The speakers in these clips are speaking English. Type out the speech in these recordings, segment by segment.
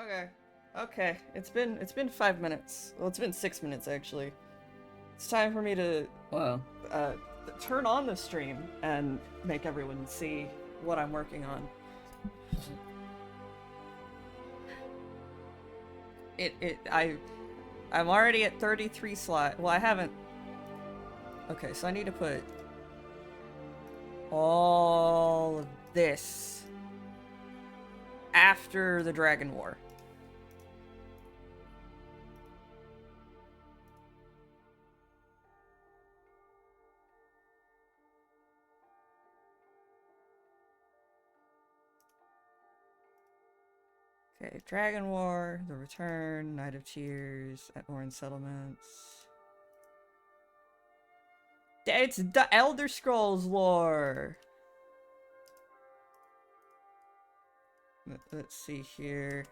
Okay. Okay. It's been 5 minutes. Well, it's been 6 minutes actually. It's time for me to Well, uh, turn on the stream and make everyone see what I'm working on. I'm already at 33 slot. Well, I haven't. Okay, so I need to put all of this after the Dragon War. Okay, Dragon War, The Return, Night of Tears, at Orange Settlements. It's the Elder Scrolls lore! Let's see here.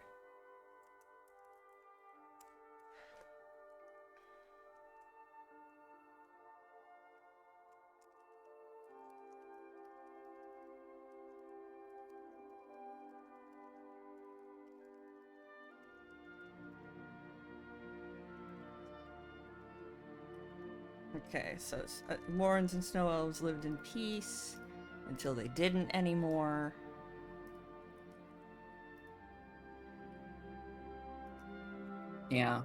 Okay, so Morns and Snow Elves lived in peace until they didn't anymore. yeah.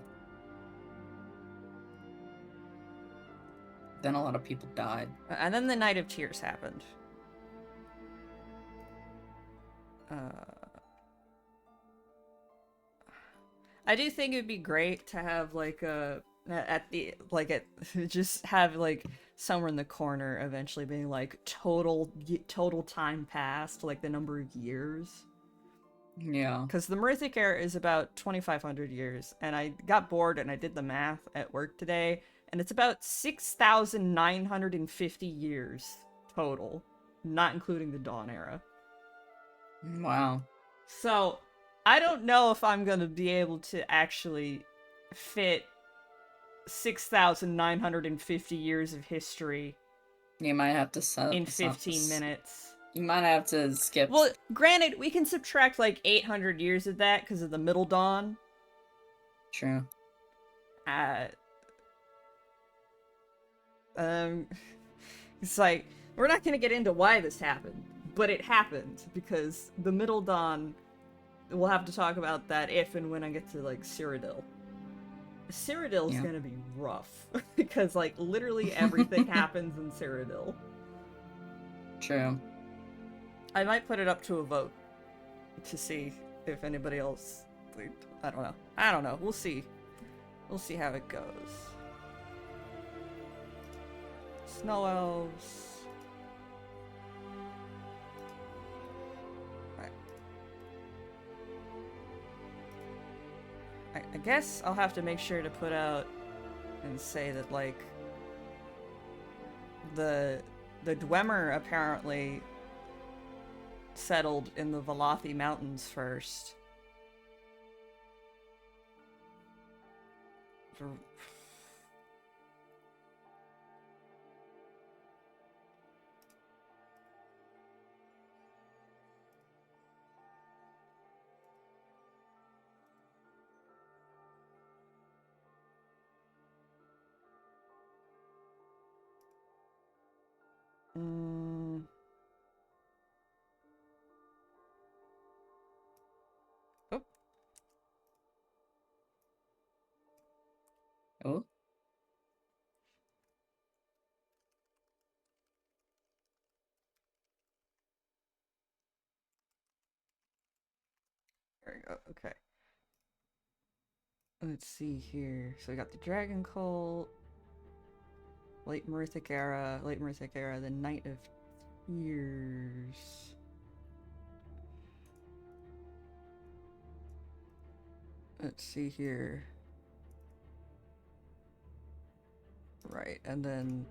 Then a lot of people died. And then the Night of Tears happened. I do think it'd be great to have like just have like somewhere in the corner eventually being like total time passed, like the number of years. Yeah. Because the Merithic era is about 2,500 years, and I got bored and I did the math at work today, and it's about 6,950 years total, not including the Dawn era. Wow. So, I don't know if I'm gonna be able to actually fit 6,950 years of history You might have to in 15 minutes. You might have to skip. Well, granted, we can subtract like 800 years of that because of the Middle Dawn. True. It's like, we're not gonna get into why this happened, but it happened because the Middle Dawn, we'll have to talk about that if and when I get to, like, Cyrodiil. Cyrodiil's gonna be rough, because, like, literally everything happens in Cyrodiil. True. I might put it up to a vote to see if anybody else, like, I don't know. We'll see. We'll see how it goes. Snow Elves. I guess I'll have to make sure to put out and say that, like, the Dwemer apparently settled in the Velothi Mountains first. Oh. Oh. There we go. Okay. Let's see here. So we got the Dragon Cult, Late Merithic Era, the Night of Tears. Let's see here. Right, and then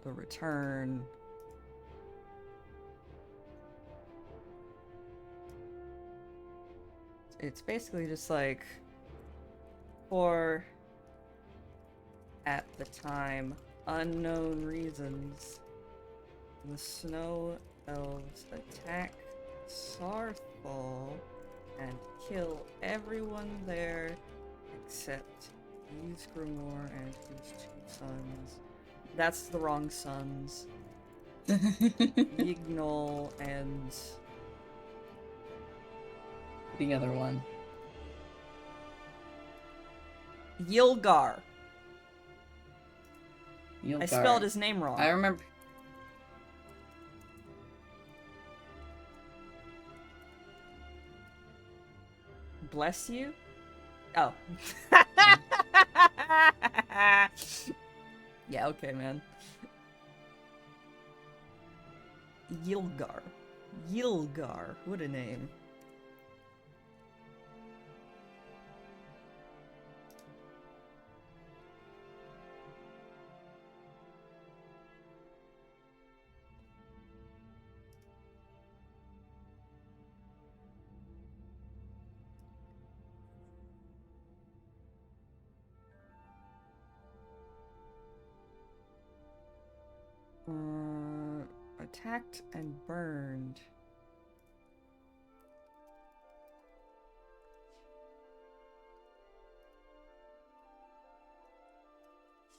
the Return. It's basically just like, for, at the time, unknown reasons, the Snow Elves attacked Sarthal and kill everyone there except Ysgramor and his 2 sons. That's the wrong sons. Yignol and The other one. Yilgar. I Yilgar. spelled his name wrong. I remember. Bless you? Oh. Yeah, okay, man. Yilgar. Yilgar. What a name. Attacked and burned.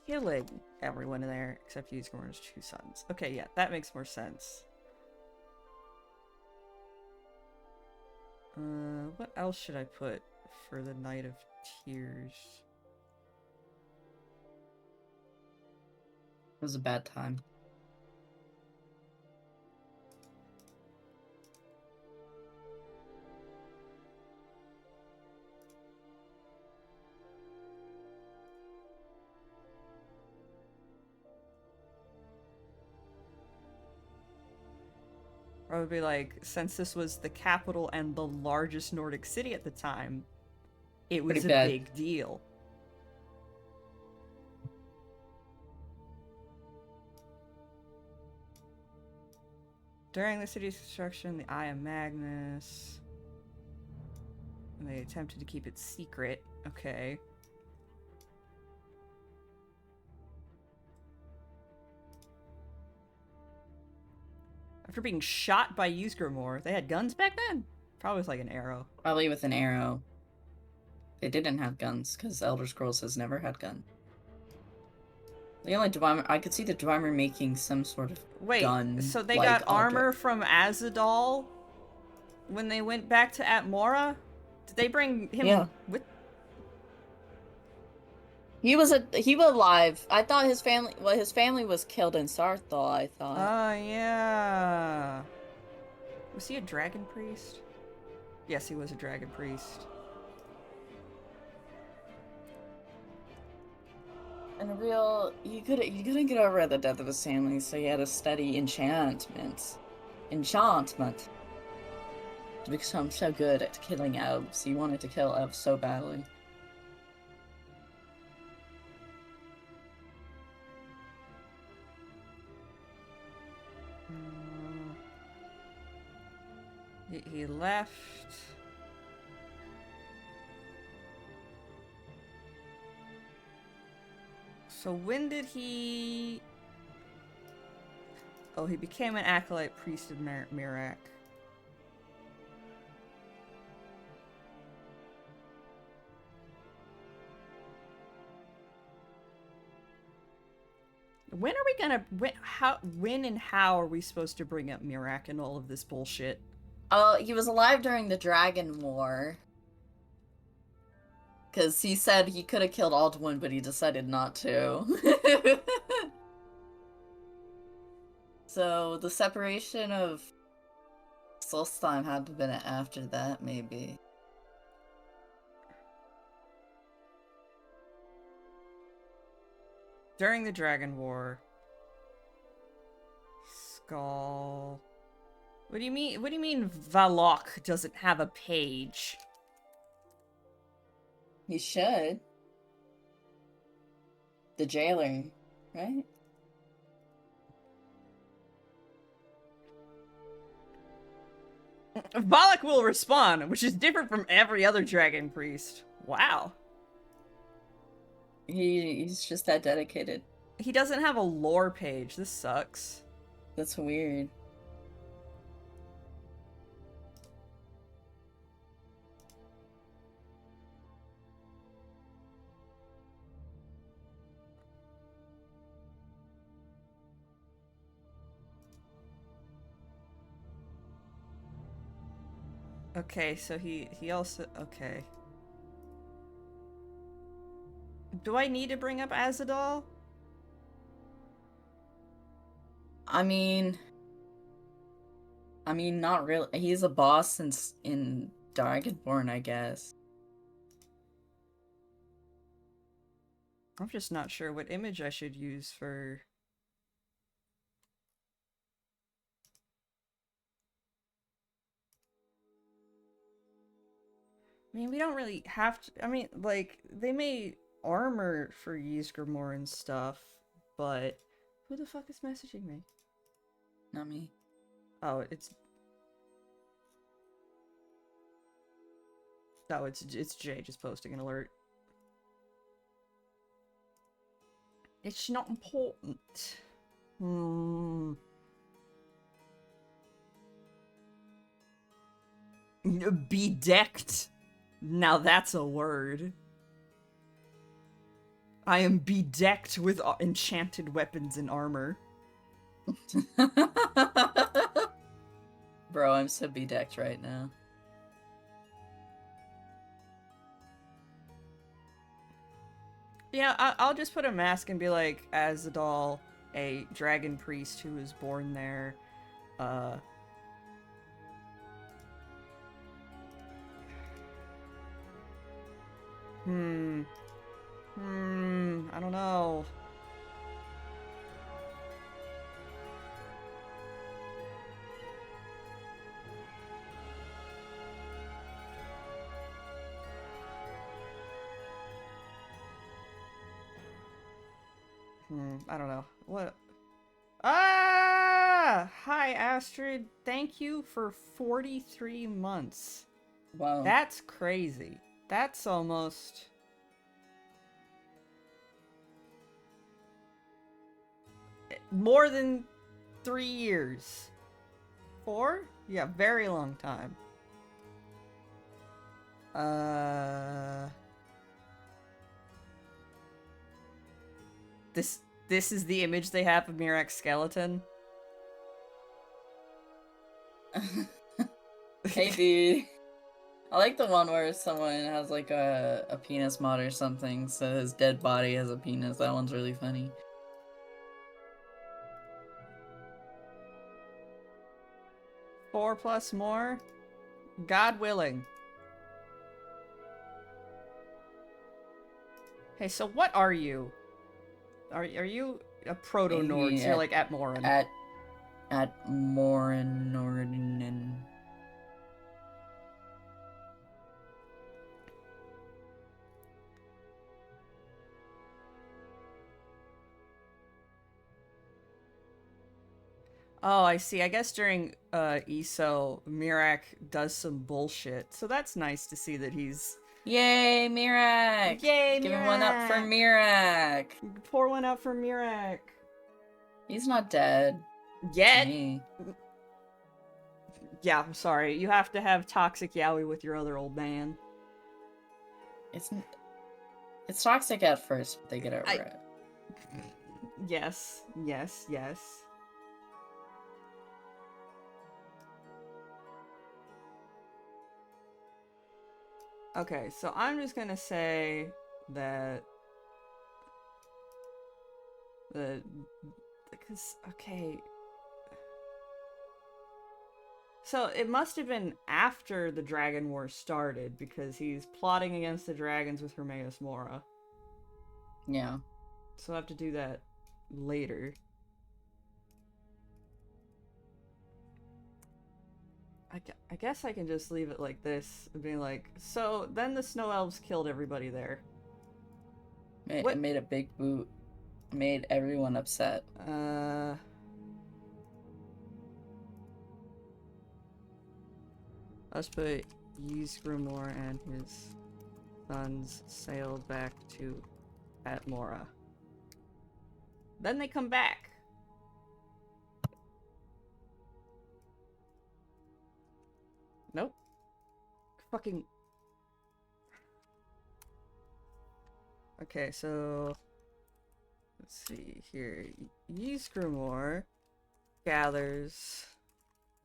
Killing everyone in there except Ysgramor's 2 sons. Okay, yeah, that makes more sense. What else should I put for the Night of Tears? It was a bad time. Probably like, since this was the capital and the largest Nordic city at the time, it was Pretty a bad. big deal. During the city's construction, the Eye of Magnus. And they attempted to keep it secret. Okay. After being shot by Ysgramor, they had guns back then? Probably with like an arrow. Probably with an arrow. They didn't have guns, because Elder Scrolls has never had gun. The only Dwemer, I could see the Dwemer making some sort of Wait, gun. so they like got armor object. from Azadal when they went back to Atmora? Did they bring him Yeah. with? He was alive. I thought his family was killed in Sarthal, I thought. Oh, yeah. Was he a dragon priest? Yes, he was a dragon priest. And you couldn't get over the death of his family, so he had to study enchantment to become so good at killing elves. He wanted to kill elves so badly. He left. So when did he... Oh, he became an acolyte priest of Mirak. When are we gonna... When and how are we supposed to bring up Mirak and all of this bullshit? He was alive during the Dragon War. Because he said he could have killed Alduin, but he decided not to. So the separation of Solstheim had to have been after that, maybe. During the Dragon War. Skull... What do you mean Valok doesn't have a page? He should. The jailer, right? Valak will respond, which is different from every other dragon priest. Wow. He's just that dedicated. He doesn't have a lore page. This sucks. That's weird. Okay, so he also okay. Do I need to bring up Azadal? I mean, not really. He's a boss in Dragonborn, I guess. I'm just not sure what image I should use for. I mean, we don't really have to. I mean, like, they made armor for Ysgramor and stuff, but who the fuck is messaging me? Not me. Oh, it's. Oh, it's Jay just posting an alert. It's not important. Hmm. Bedecked. Now that's a word. I am bedecked with enchanted weapons and armor. Bro, I'm so bedecked right now. Yeah, I'll just put a mask and be like, Azadal, a dragon priest who was born there. Uh. I don't know. I don't know. What? Ah! Hi, Astrid. Thank you for 43 months. Wow. That's crazy. That's almost... more than 3 years. 4? Yeah, very long time. This is the image they have of Mirak's skeleton. Hey, dude. I like the one where someone has like a penis mod or something, so his dead body has a penis. That one's really funny. Four plus more? God willing. Hey, so what are you? Are you a proto-Nord? Maybe So you're like at Morin. At Morin. Oh, I see. I guess during ESO, Mirak does some bullshit. So that's nice to see that he's... Yay, Mirak! Yay, Giving one up for Mirak! Pour one up for Mirak. He's not dead. Yet? To me. Yeah, I'm sorry. You have to have toxic yaoi with your other old man. It's toxic at first, but they get over it. Yes, yes, yes. Okay, so I'm just gonna say that because okay. So it must have been after the Dragon War started because he's plotting against the dragons with Hermaeus Mora. Yeah. So I have to do that later. I guess I can just leave it like this and be like, so then the snow elves killed everybody there. It made a big boot. Made everyone upset. Let's put Ysgramor and his sons sailed back to Atmora. Then they come back. Nope. Fucking... Okay, so... Let's see here. Ysgramor gathers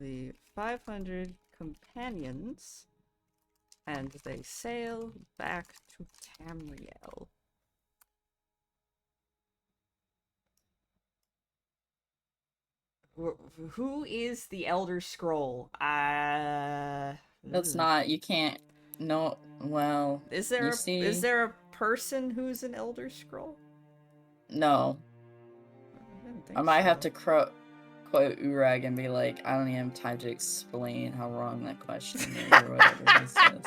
the 500 companions, and they sail back to Tamriel. Who is the Elder Scroll? That's not, you can't, no, well, Is is there a person who's an Elder Scroll? No. I didn't think I might so. have to quote Urag and be like, I don't even have time to explain how wrong that question is, or whatever he says.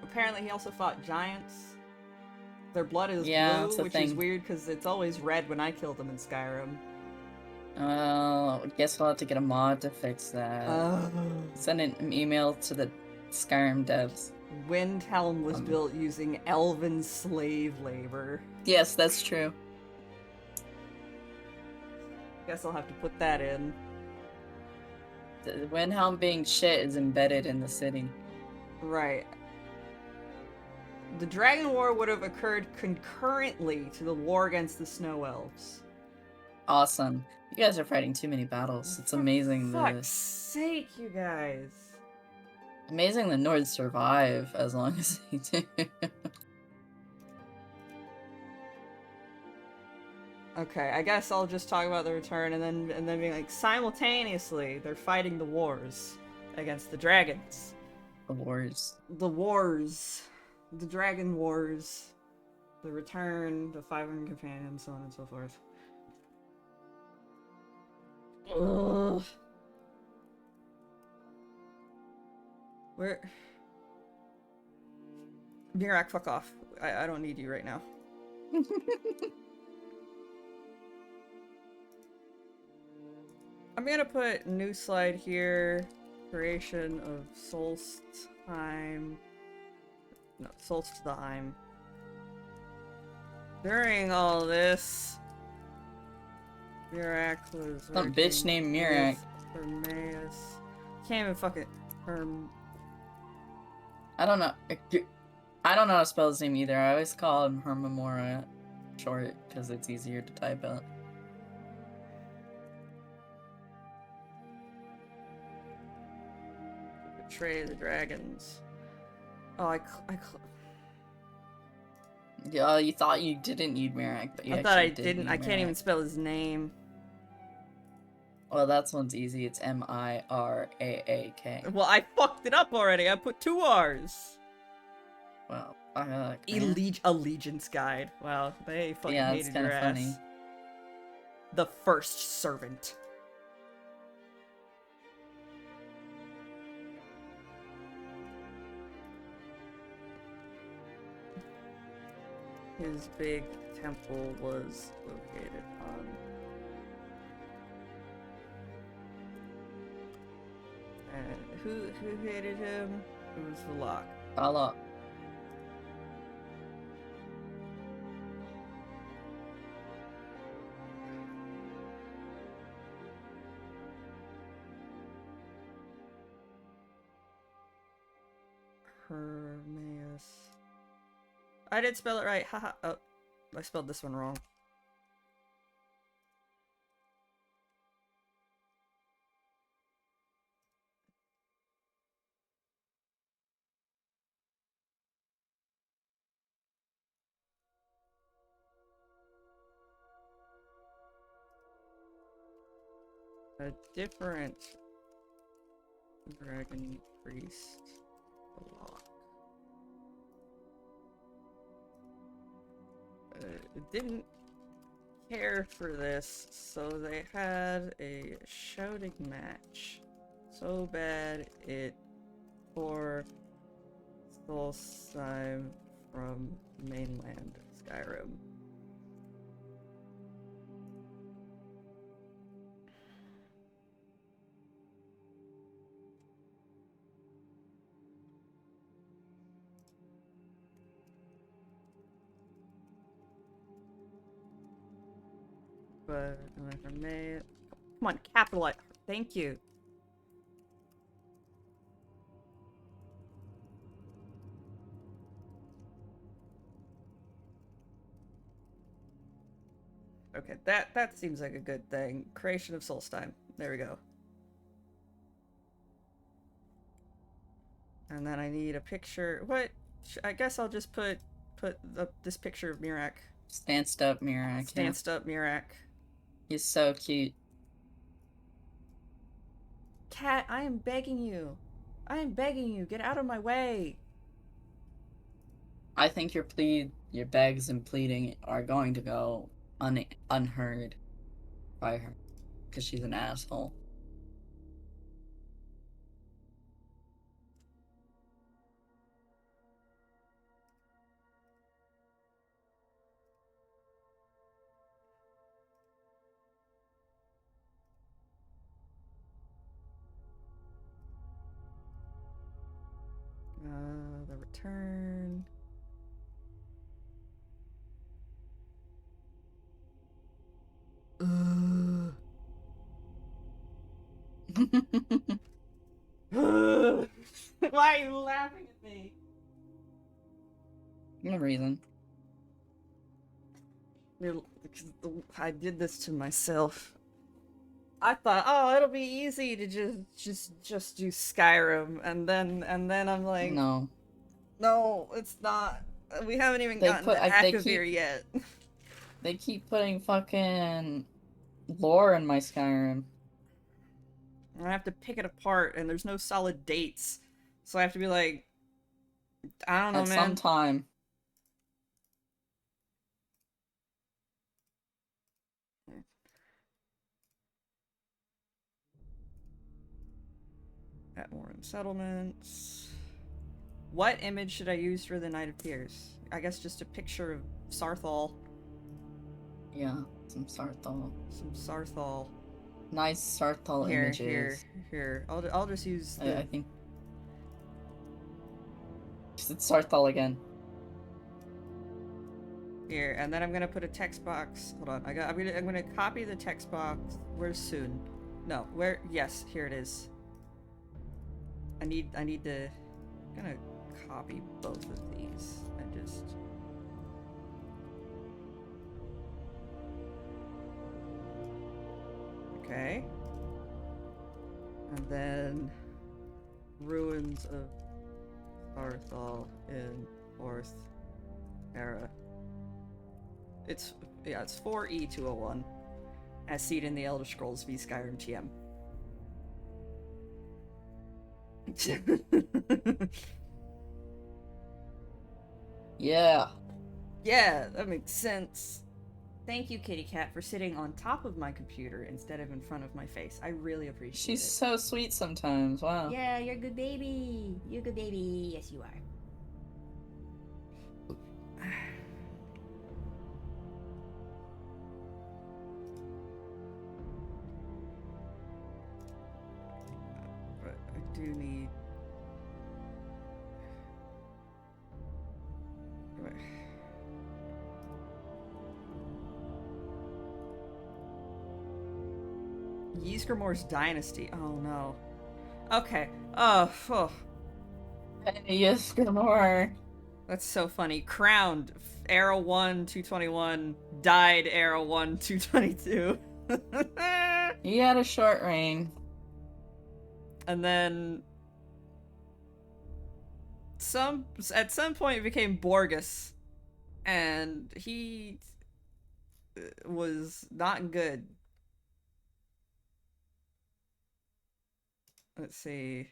Apparently he also fought giants. Their blood is That's blue, a which thing. is weird because it's always red when I killed them in Skyrim. Guess we'll have to get a mod to fix that. Send an email to the Skyrim devs. Windhelm was built using elven slave labor. Yes, that's true. Guess I'll have to put that in. The Windhelm being shit is embedded in the city. Right. The Dragon War would have occurred concurrently to the war against the Snow Elves. Awesome. You guys are fighting too many battles. It's amazing. For fuck's sake, you guys. Amazing the Nords survive as long as they do. Okay, I guess I'll just talk about the return and then being like, simultaneously they're fighting the wars against the dragons. The wars. The wars. The Dragon Wars. The return, the 500 companions, so on and so forth. Ugh. Where? Mirak, fuck off. I don't need you right now. I'm gonna put new slide here. Creation of Solstheim. No, Solstheim. During all this, Mirak was Some bitch named Mirak. Hermaeus. Can't even fucking I don't know. I don't know how to spell his name either. I always call him Hermamora short because it's easier to type out. Betray the dragons. Oh, Yeah, you thought you didn't need Mirak, but you I thought I did didn't. need I can't Mirak. even spell his name. Well, that one's easy. It's M-I-R-A-A-K. Well, I fucked it up already. I put 2 R's. Well, Allegiance Guide. Wow, they fucking yeah, it's hated kind your of ass. funny. The first servant. His big temple was located on and who hated him? It was Valak. Follow. Hermaeus. I did spell it right. Haha. Oh, I spelled this one wrong. A different dragon priest. Didn't care for this, so they had a shouting match. So bad it tore Solstheim from mainland Skyrim. But come on, capitalize. Thank you. Okay, that seems like a good thing. Creation of Solstheim. There we go. And then I need a picture. What? I guess I'll just put this picture of Mirak. Stanced up Mirak. Stanced up Mirak. He's so cute. Cat, I am begging you. I am begging you. Get out of my way. I think your begs and pleading are going to go unheard by her because she's an asshole. The return. Why are you laughing at me? No reason. I did this to myself. I thought, oh, it'll be easy to just do Skyrim, and then I'm like, No, it's not. We haven't even gotten to Akavir yet. They keep putting fucking lore in my Skyrim. I have to pick it apart, and there's no solid dates, so I have to be like, I don't know, man. At some time. At Warren Settlements. What image should I use for the Night of Tears? I guess just a picture of Sarthal. Yeah, some Sarthal. Some Sarthal. Nice Sarthal images. Here. I'll just use the... I think... It's Sarthal again. Here, and then I'm gonna put a text box. Hold on, I'm gonna copy the text box. Where's soon? No, where? Yes, here it is. I need to. I'm gonna copy both of these and just. Okay. And then ruins of Arthal in 4th era. It's 4E201, as seen in the Elder Scrolls v Skyrim TM. Yeah. Yeah, that makes sense. Thank you, Kitty Cat, for sitting on top of my computer instead of in front of my face. I really appreciate it. She's so sweet sometimes. Wow. Yeah, you're a good baby. You're a good baby. Yes, you are. But I do need... Ysgramor's dynasty. Oh no. Okay. Oh. Hey, Ysgramor. That's so funny. Crowned. Era 1, 221. Died Era 1, 222. He had a short reign. And then... At some point it became Borgus. And he... was not good. Let's see.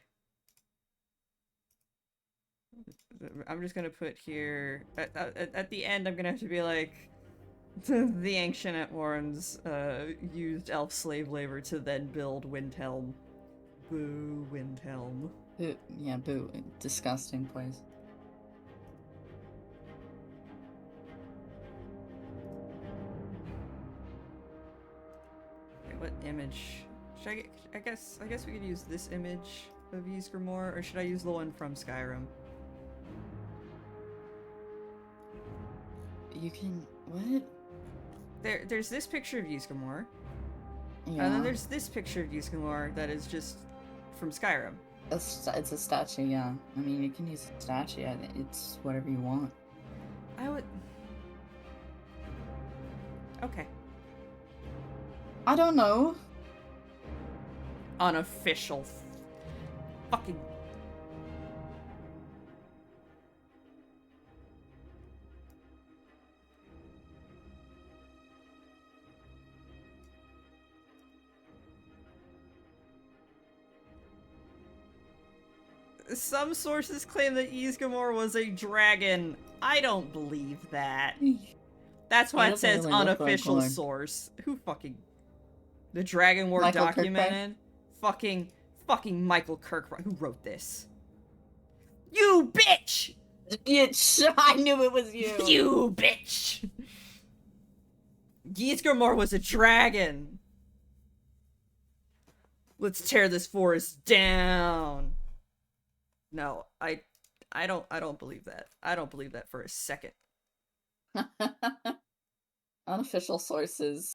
I'm just gonna put here at the end. I'm gonna have to be like, the ancient Atwarans used elf slave labor to then build Windhelm. Boo, Windhelm. Boo. Yeah, boo. Disgusting place. Okay, what image? Should I get? I guess we could use this image of Ysgramor, or should I use the one from Skyrim? You can... What? There's this picture of Ysgramor. Yeah. And then there's this picture of Ysgramor that is just from Skyrim. It's a statue, yeah. I mean, you can use a statue. It's whatever you want. I would... Okay. I don't know. Unofficial. Fucking. Some sources claim that Ysgramor was a dragon. I don't believe that. That's why He it doesn't says really look like unofficial one. source. Who fucking... The Dragon War Michael Kirkby? documented? Fucking Michael Kirkby. Who wrote this? You bitch! Bitch! I knew it was you! You bitch! Ysgramor was a dragon! Let's tear this forest down! No, I don't believe that. I don't believe that for a second. Unofficial sources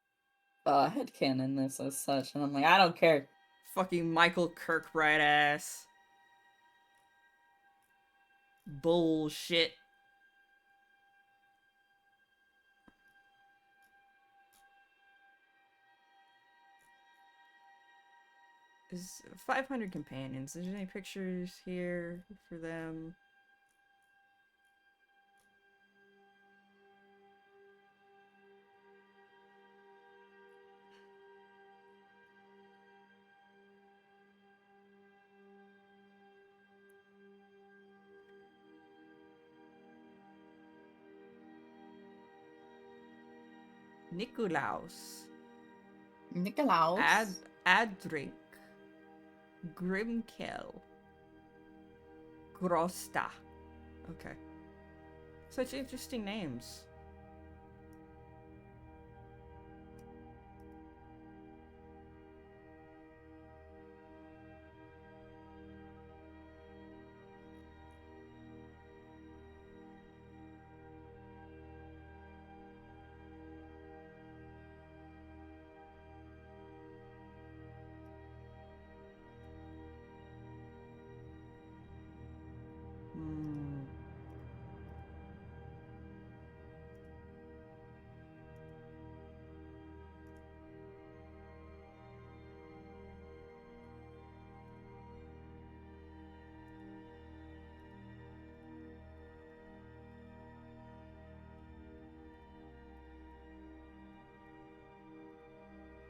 headcanon this as such, and I'm like, I don't care. Fucking Michael Kirkbride ass. Bullshit. Is 500 companions. Is there any pictures here for them? Nikolaus. Adrink. Grimkel. Grosta. Okay. Such interesting names.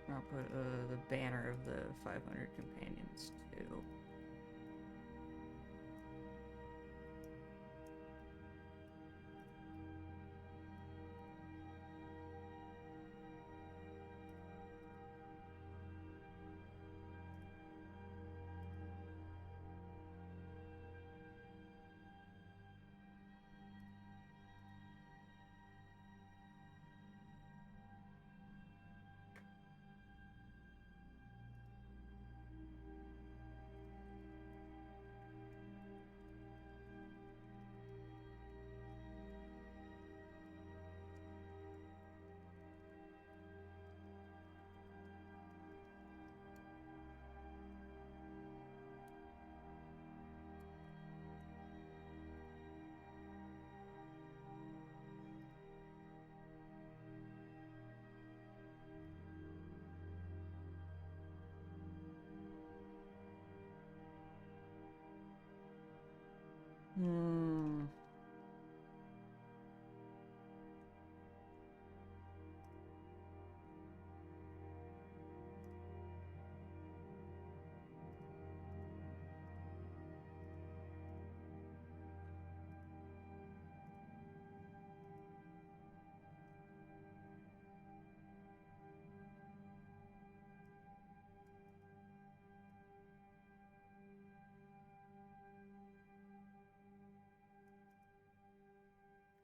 I'll put the banner of the 500 companions too.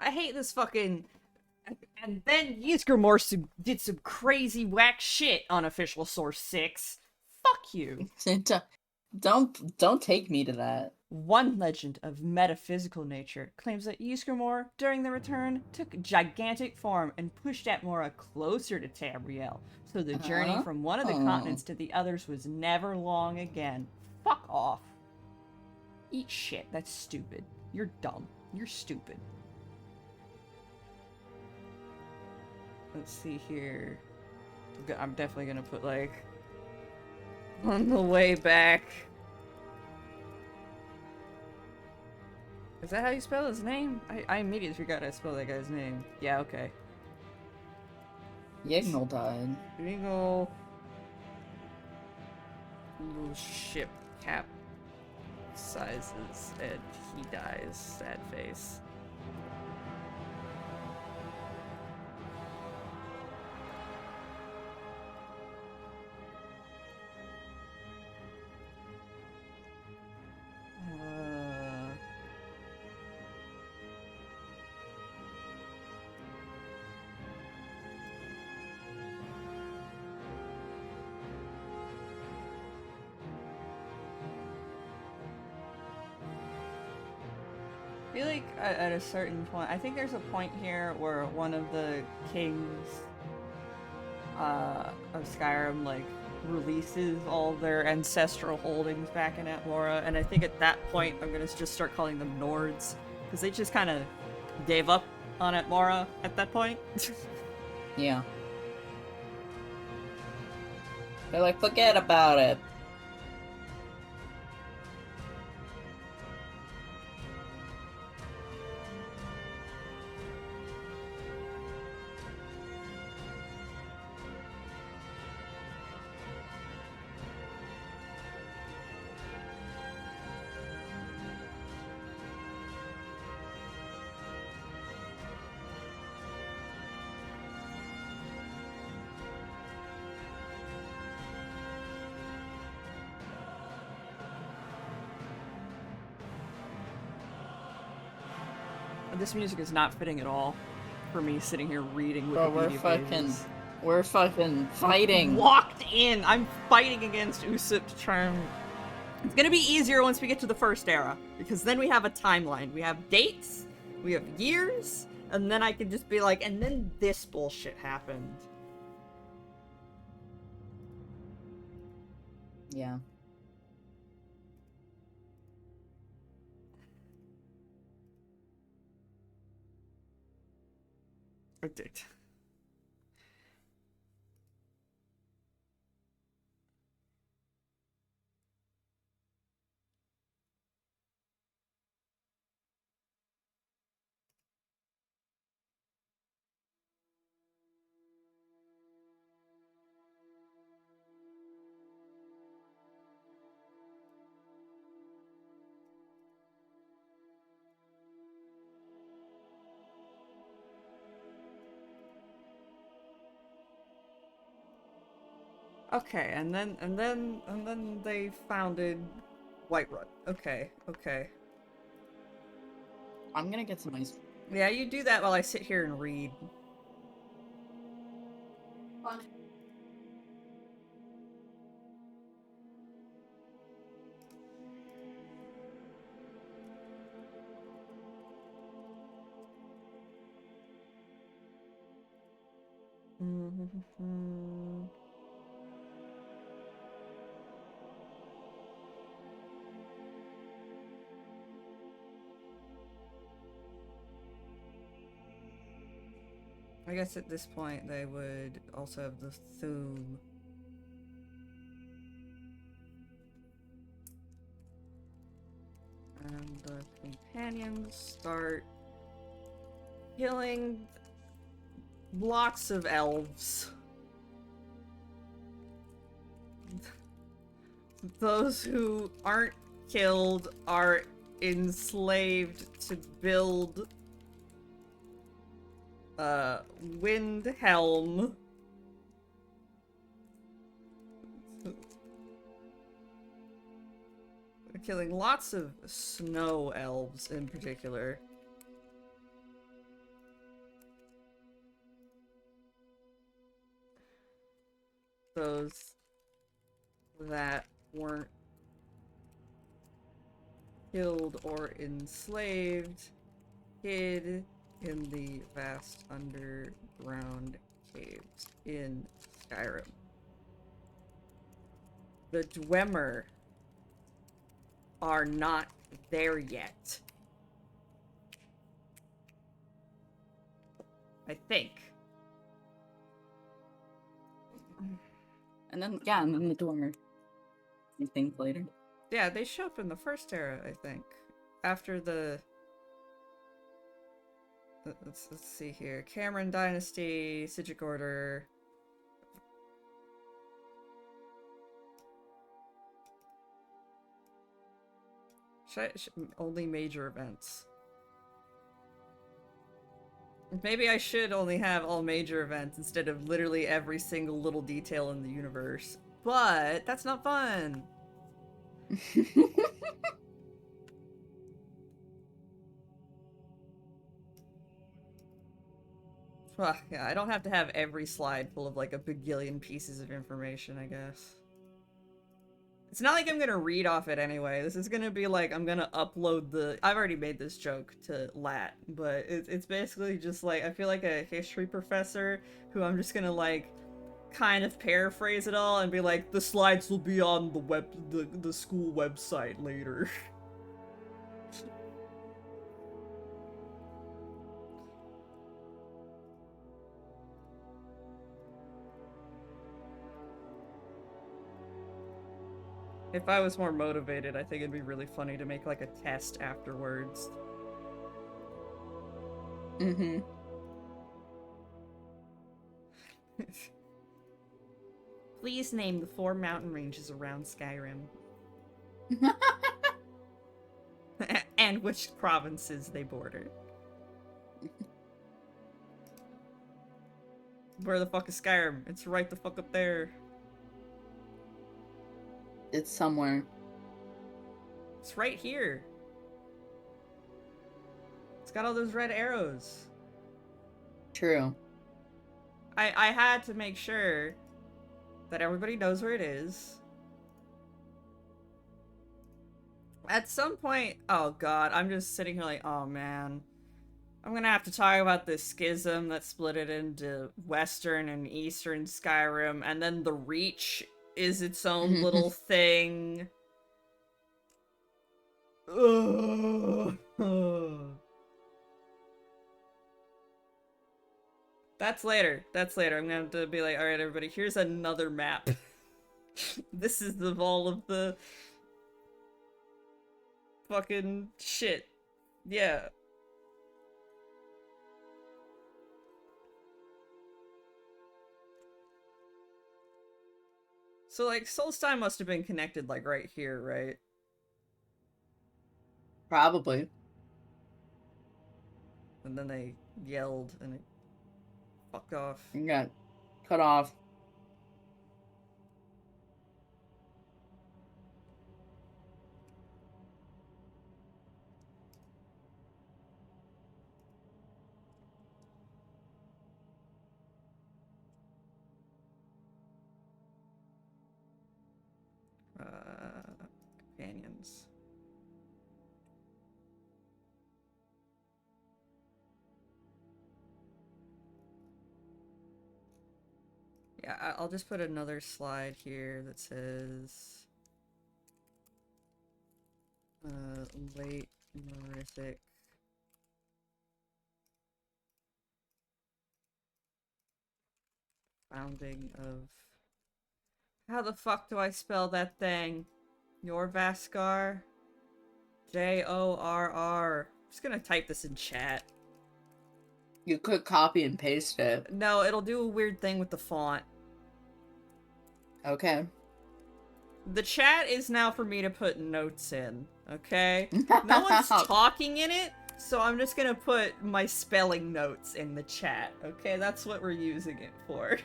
I hate this fucking. And then Ysgramor did some crazy whack shit on official source 6. Fuck you. Don't take me to that. One legend of metaphysical nature claims that Ysgramor, during the return, took gigantic form and pushed Atmora closer to Tamriel, so the journey from one of the continents to the others was never long again. Fuck off. Eat shit, that's stupid. You're dumb. You're stupid. Let's see here. I'm definitely gonna put, like, on the way back. Is that how you spell his name? I immediately forgot how to spell that guy's name. Yeah, okay. Yignal died. Eagle. Little ship cap sizes and he dies. Sad face. I feel like at a certain point, I think there's a point here where one of the kings of Skyrim, like, releases all their ancestral holdings back in Atmora, and I think at that point I'm gonna just start calling them Nords, because they just kind of gave up on Atmora at that point. Yeah. They're like, forget about it. This music is not fitting at all for me sitting here reading Bro, Wikipedia pages. we're fucking fighting. Locked in! I'm fighting against Usopp to try and... It's gonna be easier once we get to the first era, because then we have a timeline. We have dates, we have years, and then I can just be like, and then this bullshit happened. Yeah. I did. Okay, and then they founded Whiterun. Okay, okay. I'm gonna get some ice. Yeah, you do that while I sit here and read. I guess at this point they would also have the Thum. And the companions start killing lots of elves. Those who aren't killed are enslaved to build Windhelm. They're killing lots of snow elves in particular. Those that weren't killed or enslaved hid in the vast underground caves in Skyrim. The Dwemer are not there yet. I think. And then, yeah, and then the Dwemer. You think later. Yeah, they show up in the first era, I think. After the... Let's see here. Cameron Dynasty, Sijic Order... only major events. Maybe I should only have all major events instead of literally every single little detail in the universe. But that's not fun! Well, yeah, I don't have to have every slide full of like a bagillion pieces of information, I guess. It's not like I'm gonna read off it anyway. This is gonna be like, I'm gonna upload the... I've already made this joke to Lat, but it's basically just like, I feel like a history professor who I'm just gonna like, kind of paraphrase it all and be like, the slides will be on the school website later. If I was more motivated, I think it'd be really funny to make like a test afterwards. Mm-hmm. Please name the 4 mountain ranges around Skyrim. And which provinces they border. Where the fuck is Skyrim? It's right the fuck up there. It's somewhere. It's right here. It's got all those red arrows. True. I had to make sure that everybody knows where it is. At some point, oh god, I'm just sitting here like, oh man. I'm gonna have to talk about this schism that split it into Western and Eastern Skyrim, and then the Reach is its own little thing. That's later. That's later. I'm gonna have to be like, alright everybody, here's another map. This is of all of the... fucking shit. Yeah. So, like, Solstheim must have been connected, like, right here, right? Probably. And then they yelled and it fucked off. You got cut off. Companions. Yeah, I'll just put another slide here that says... late Neolithic. Founding of... How the fuck do I spell that thing? Jorvaskar? Jorr. I'm just gonna type this in chat. You could copy and paste it. No, it'll do a weird thing with the font. Okay. The chat is now for me to put notes in, okay? No one's talking in it, so I'm just gonna put my spelling notes in the chat, okay? That's what we're using it for.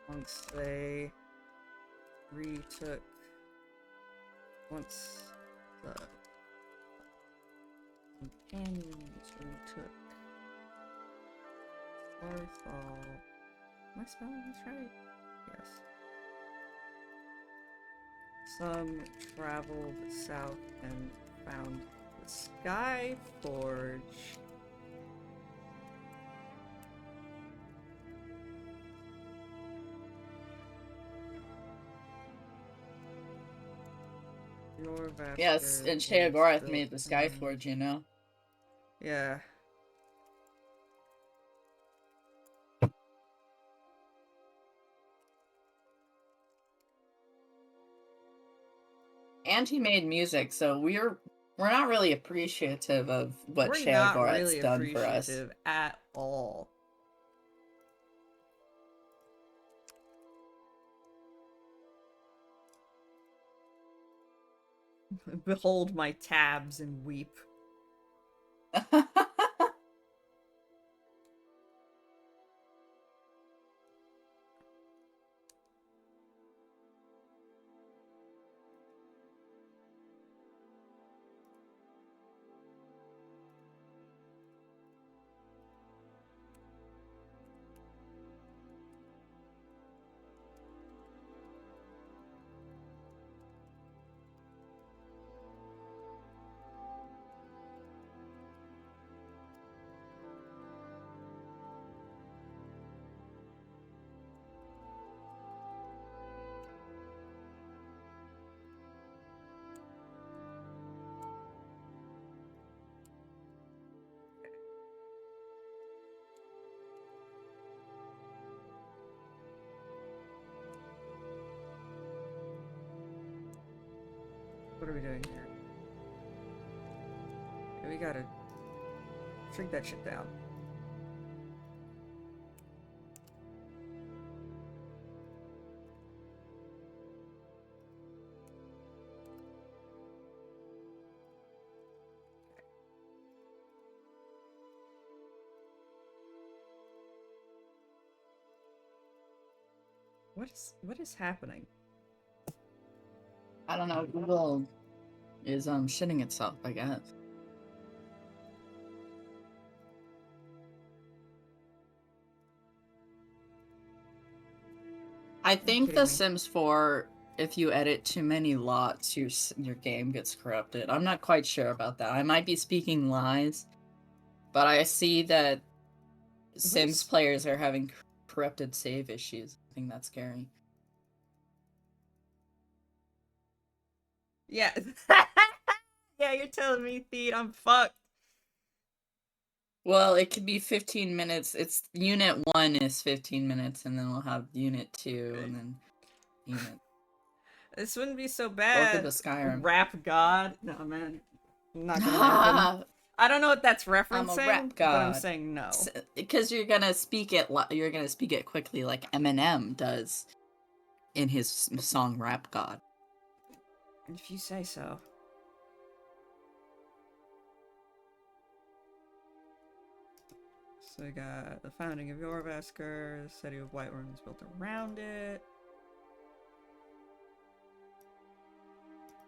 Once they retook... Once the companions retook Warthal... Am I spelling this right? Yes. Some traveled south and found the Sky Forge. Your Yes, and Sheogorath made the Skyforge, you know? Yeah. And he made music, so we're not really appreciative of what We're not Sheogorath's really done for us. appreciative at all. Behold my tabs and weep. What are we doing here? Yeah, we gotta shrink that shit down. What is happening? I don't know, Google is shitting itself, I guess. I think The Sims 4, if you edit too many lots, your game gets corrupted. I'm not quite sure about that. I might be speaking lies, but I see that Sims players are having corrupted save issues. I think that's scary. Yeah. Yeah, you're telling me, Theed, I'm fucked. Well, it could be 15 minutes. It's Unit 1 is 15 minutes, and then we'll have Unit 2, and then Unit... This wouldn't be so bad. Welcome to Skyrim. Rap god? No, man. Not gonna happen. I don't know what that's referencing, I'm a rap god. But I'm saying no. Because you're gonna speak it quickly like Eminem does in his song Rap God. If you say so. So we got the founding of Yorvaskar, the city of Whiterun is built around it.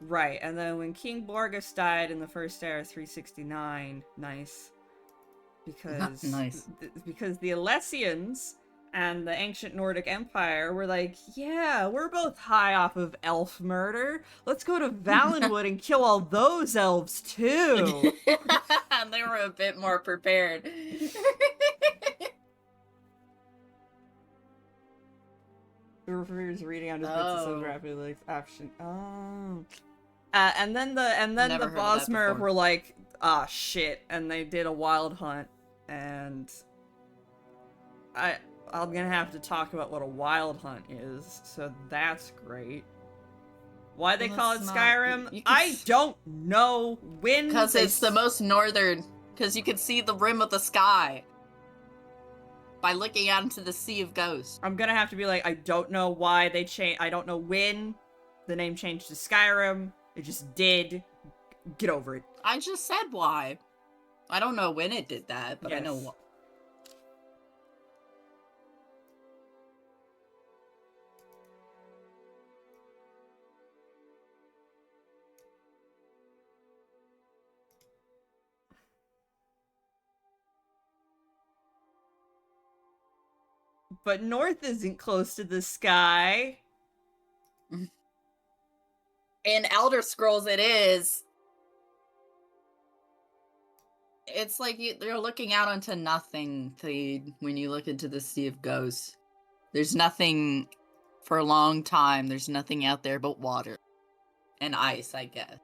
Right, and then when King Borgus died in the First Era 369, nice. Because nice. Because the Alessians and the ancient Nordic Empire were like, yeah, we're both high off of elf murder. Let's go to Valenwood and kill all those elves too. They were a bit more prepared. The reviewers reading out his bits so rapidly like option. Oh. And then the Bosmer were like, ah, shit, and they did a wild hunt, and I'm gonna have to talk about what a wild hunt is, so that's great. Why they call it Skyrim? I don't know when. Because it's the most northern. Because you can see the rim of the sky by looking out into the Sea of Ghosts. I'm gonna have to be like, I don't know why they changed. I don't know when the name changed to Skyrim. It just did. Get over it. I just said why. I don't know when it did that, but yes. I know what. But north isn't close to the sky. In Elder Scrolls, it is. It's like you're looking out onto nothing when you look into the Sea of Ghosts. There's nothing for a long time. There's nothing out there but water. and ice, I guess.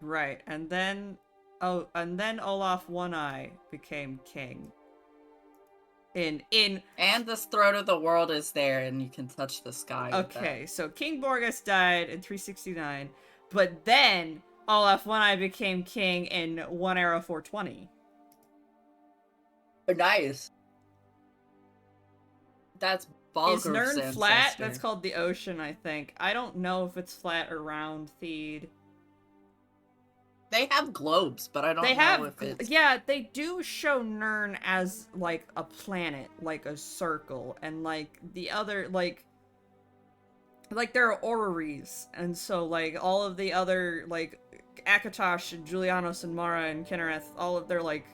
Right, and then Olaf One Eye became king. And the throat of the world is there, and you can touch the sky with that. Okay, so King Borgas died in 369, but then Olaf One Eye became king in 1 Era 420. Nice. That's Is Balgruuf's Nirn flat? ancestor. That's called the ocean, I think. I don't know if it's flat or round, Theed. They have globes, but I don't know if it's... Yeah, they do show Nirn as, like, a planet, like a circle, and, like, the other, like, there are orreries, and so, like, all of the other, like, Akatosh and Julianos and Mara and Kinnereth, all of their, like,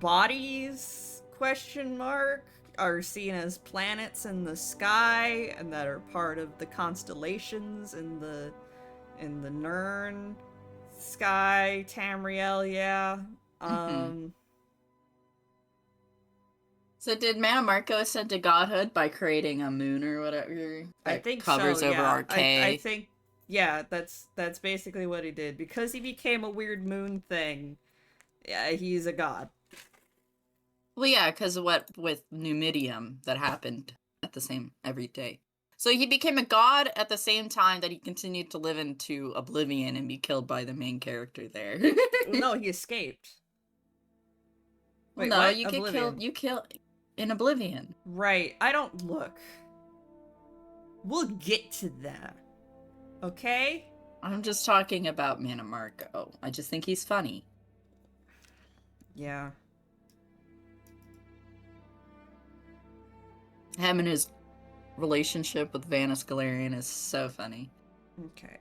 bodies, question mark, are seen as planets in the sky, and that are part of the constellations in the Nirn sky, Tamriel, yeah. So did Manamarco ascend to godhood by creating a moon or whatever that I think covers so, over yeah. Archay? I think, yeah, that's basically what he did. Because he became a weird moon thing, yeah, he's a god. Well, yeah, because what with Numidium that happened at the same every day. So he became a god at the same time that he continued to live into oblivion and be killed by the main character there. No, he escaped. Wait, no, what? you Oblivion. get killed. You kill in Oblivion. Right. I don't look. We'll get to that. Okay? I'm just talking about Manamarco. I just think he's funny. Yeah. Him and his relationship with Vanus Galarian is so funny. Okay.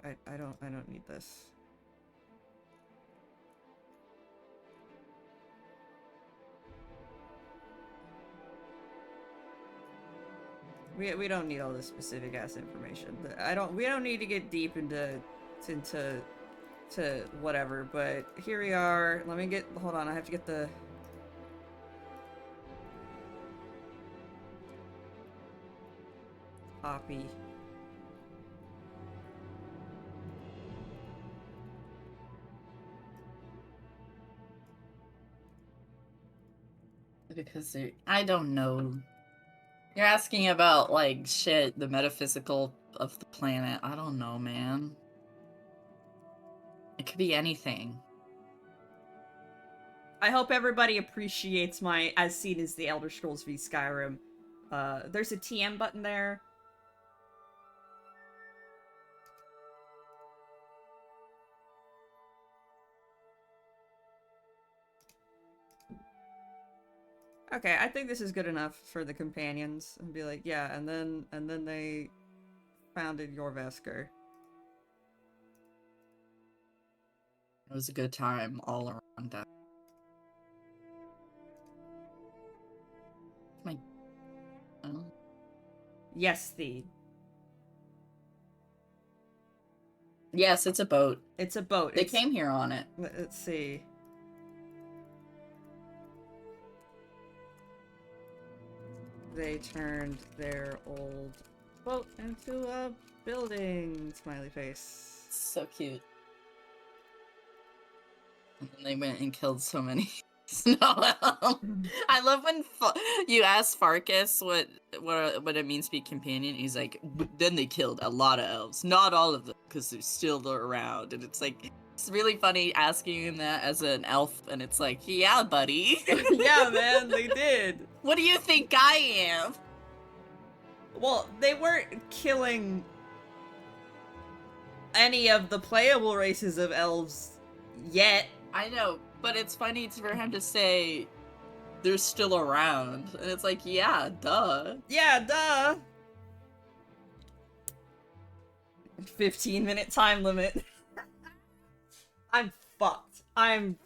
I don't need this. We don't need all this specific ass information. We don't need to get deep into whatever, but here we are. Hold on, I have to get the copy. Because I don't know. You're asking about, like, shit, the metaphysical of the planet. I don't know, man. It could be anything. I hope everybody appreciates my as seen as the Elder Scrolls v Skyrim. There's a TM button there. Okay, I think this is good enough for the companions. And be like, yeah, and then they founded Jorrvaskr. It was a good time all around that. My... Oh. Yes, Thee. Yes, it's a boat. It's a boat. They came here on it. Let's see. They turned their old boat into a building. Smiley face. So cute. And then they went and killed so many snow elves. I love when you ask Farkas what it means to be companion. He's like, then they killed a lot of elves, not all of them, because they're still around. And it's like, it's really funny asking him that as an elf, and it's like, yeah, buddy. Yeah, man, they did. What do you think I am? Well, they weren't killing any of the playable races of elves yet. I know, but it's funny for him to say they're still around. And it's like, yeah, duh. Yeah, duh. 15-minute time limit. I'm fucked. I'm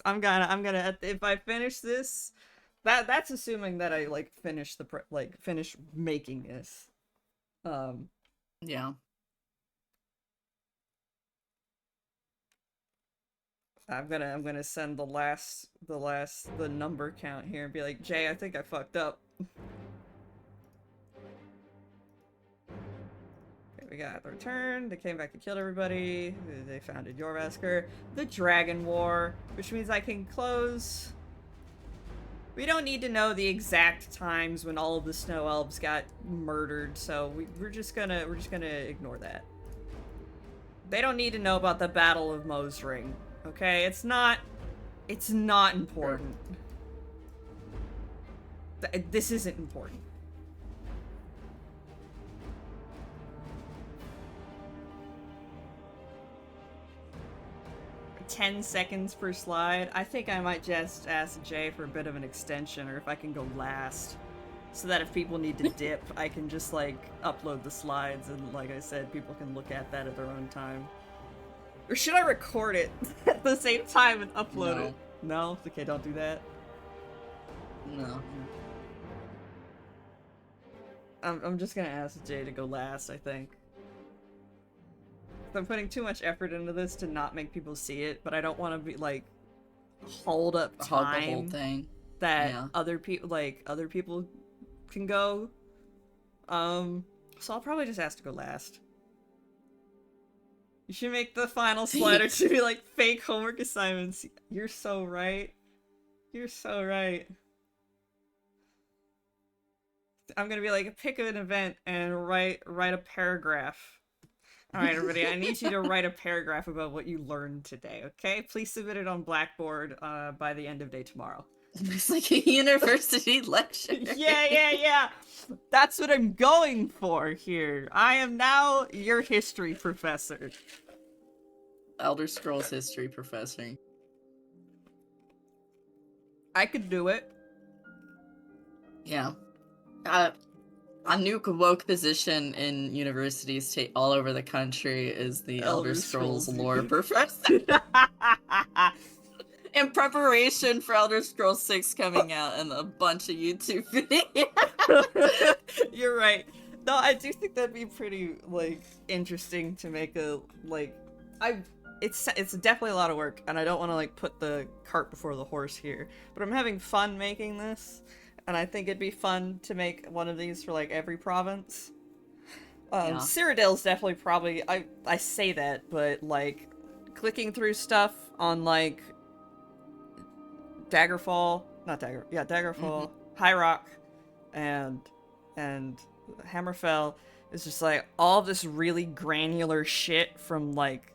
gonna if I finish this, that's assuming that I like finish finish making this. Yeah. I'm gonna send the number count here and be like, Jay, I think I fucked up. Okay, we got the return. They came back and killed everybody. They founded Jorvaskr. The Dragon War, which means I can close. We don't need to know the exact times when all of the snow elves got murdered, so we're just gonna ignore that. They don't need to know about the Battle of Mo's Ring. Okay, it's not important. This isn't important. "10 seconds per slide." I think I might just ask Jay for a bit of an extension, or if I can go last. So that if people need to dip, I can just, like, upload the slides, and like I said, people can look at that at their own time. Or should I record it at the same time and upload it? No? Okay, don't do that. No. I'm just gonna ask Jay to go last, I think. I'm putting too much effort into this to not make people see it, but I don't want to be, like, hold up time the whole thing. that other people can go. So I'll probably just ask to go last. You should make the final slider to be like fake homework assignments. You're so right. You're so right. I'm gonna be like, pick an event and write a paragraph. Alright, everybody, I need you to write a paragraph about what you learned today, okay? Please submit it on Blackboard by the end of day tomorrow. It's like a university lecture. Yeah. That's what I'm going for here. I am now your history professor. Elder Scrolls history professor. I could do it. Yeah. A new woke position in universities all over the country is the Elder Scrolls lore professor. In preparation for Elder Scrolls 6 coming out and a bunch of YouTube videos. You're right. No, I do think that'd be pretty, like, interesting to make a, like, it's definitely a lot of work, and I don't want to, like, put the cart before the horse here, but I'm having fun making this, and I think it'd be fun to make one of these for, like, every province. Cyrodiil's definitely probably, I say that, but, like, clicking through stuff on, like, Daggerfall, High Rock, and Hammerfell is just like all this really granular shit from like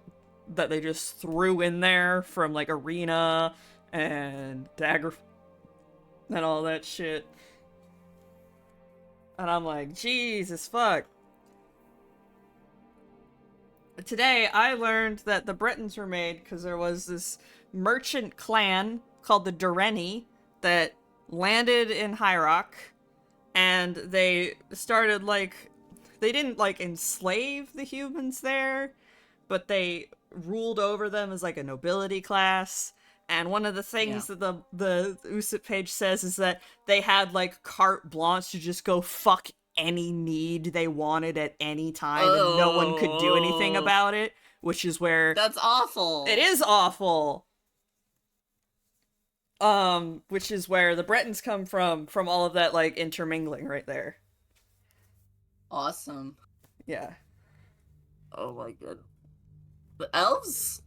that they just threw in there from like Arena and Dagger and all that shit. And I'm like, Jesus fuck. Today I learned that the Bretons were made because there was this merchant clan called the Durrani that landed in High Rock, and they started, like, they didn't, like, enslave the humans there, but they ruled over them as, like, a nobility class, and one of the things that the Usit page says is that they had, like, carte blanche to just go fuck any need they wanted at any time, and no one could do anything about it, which is where... That's awful! It is awful! Which is where the Bretons come from all of that, like, intermingling right there. Awesome. Yeah. Oh my god. The elves?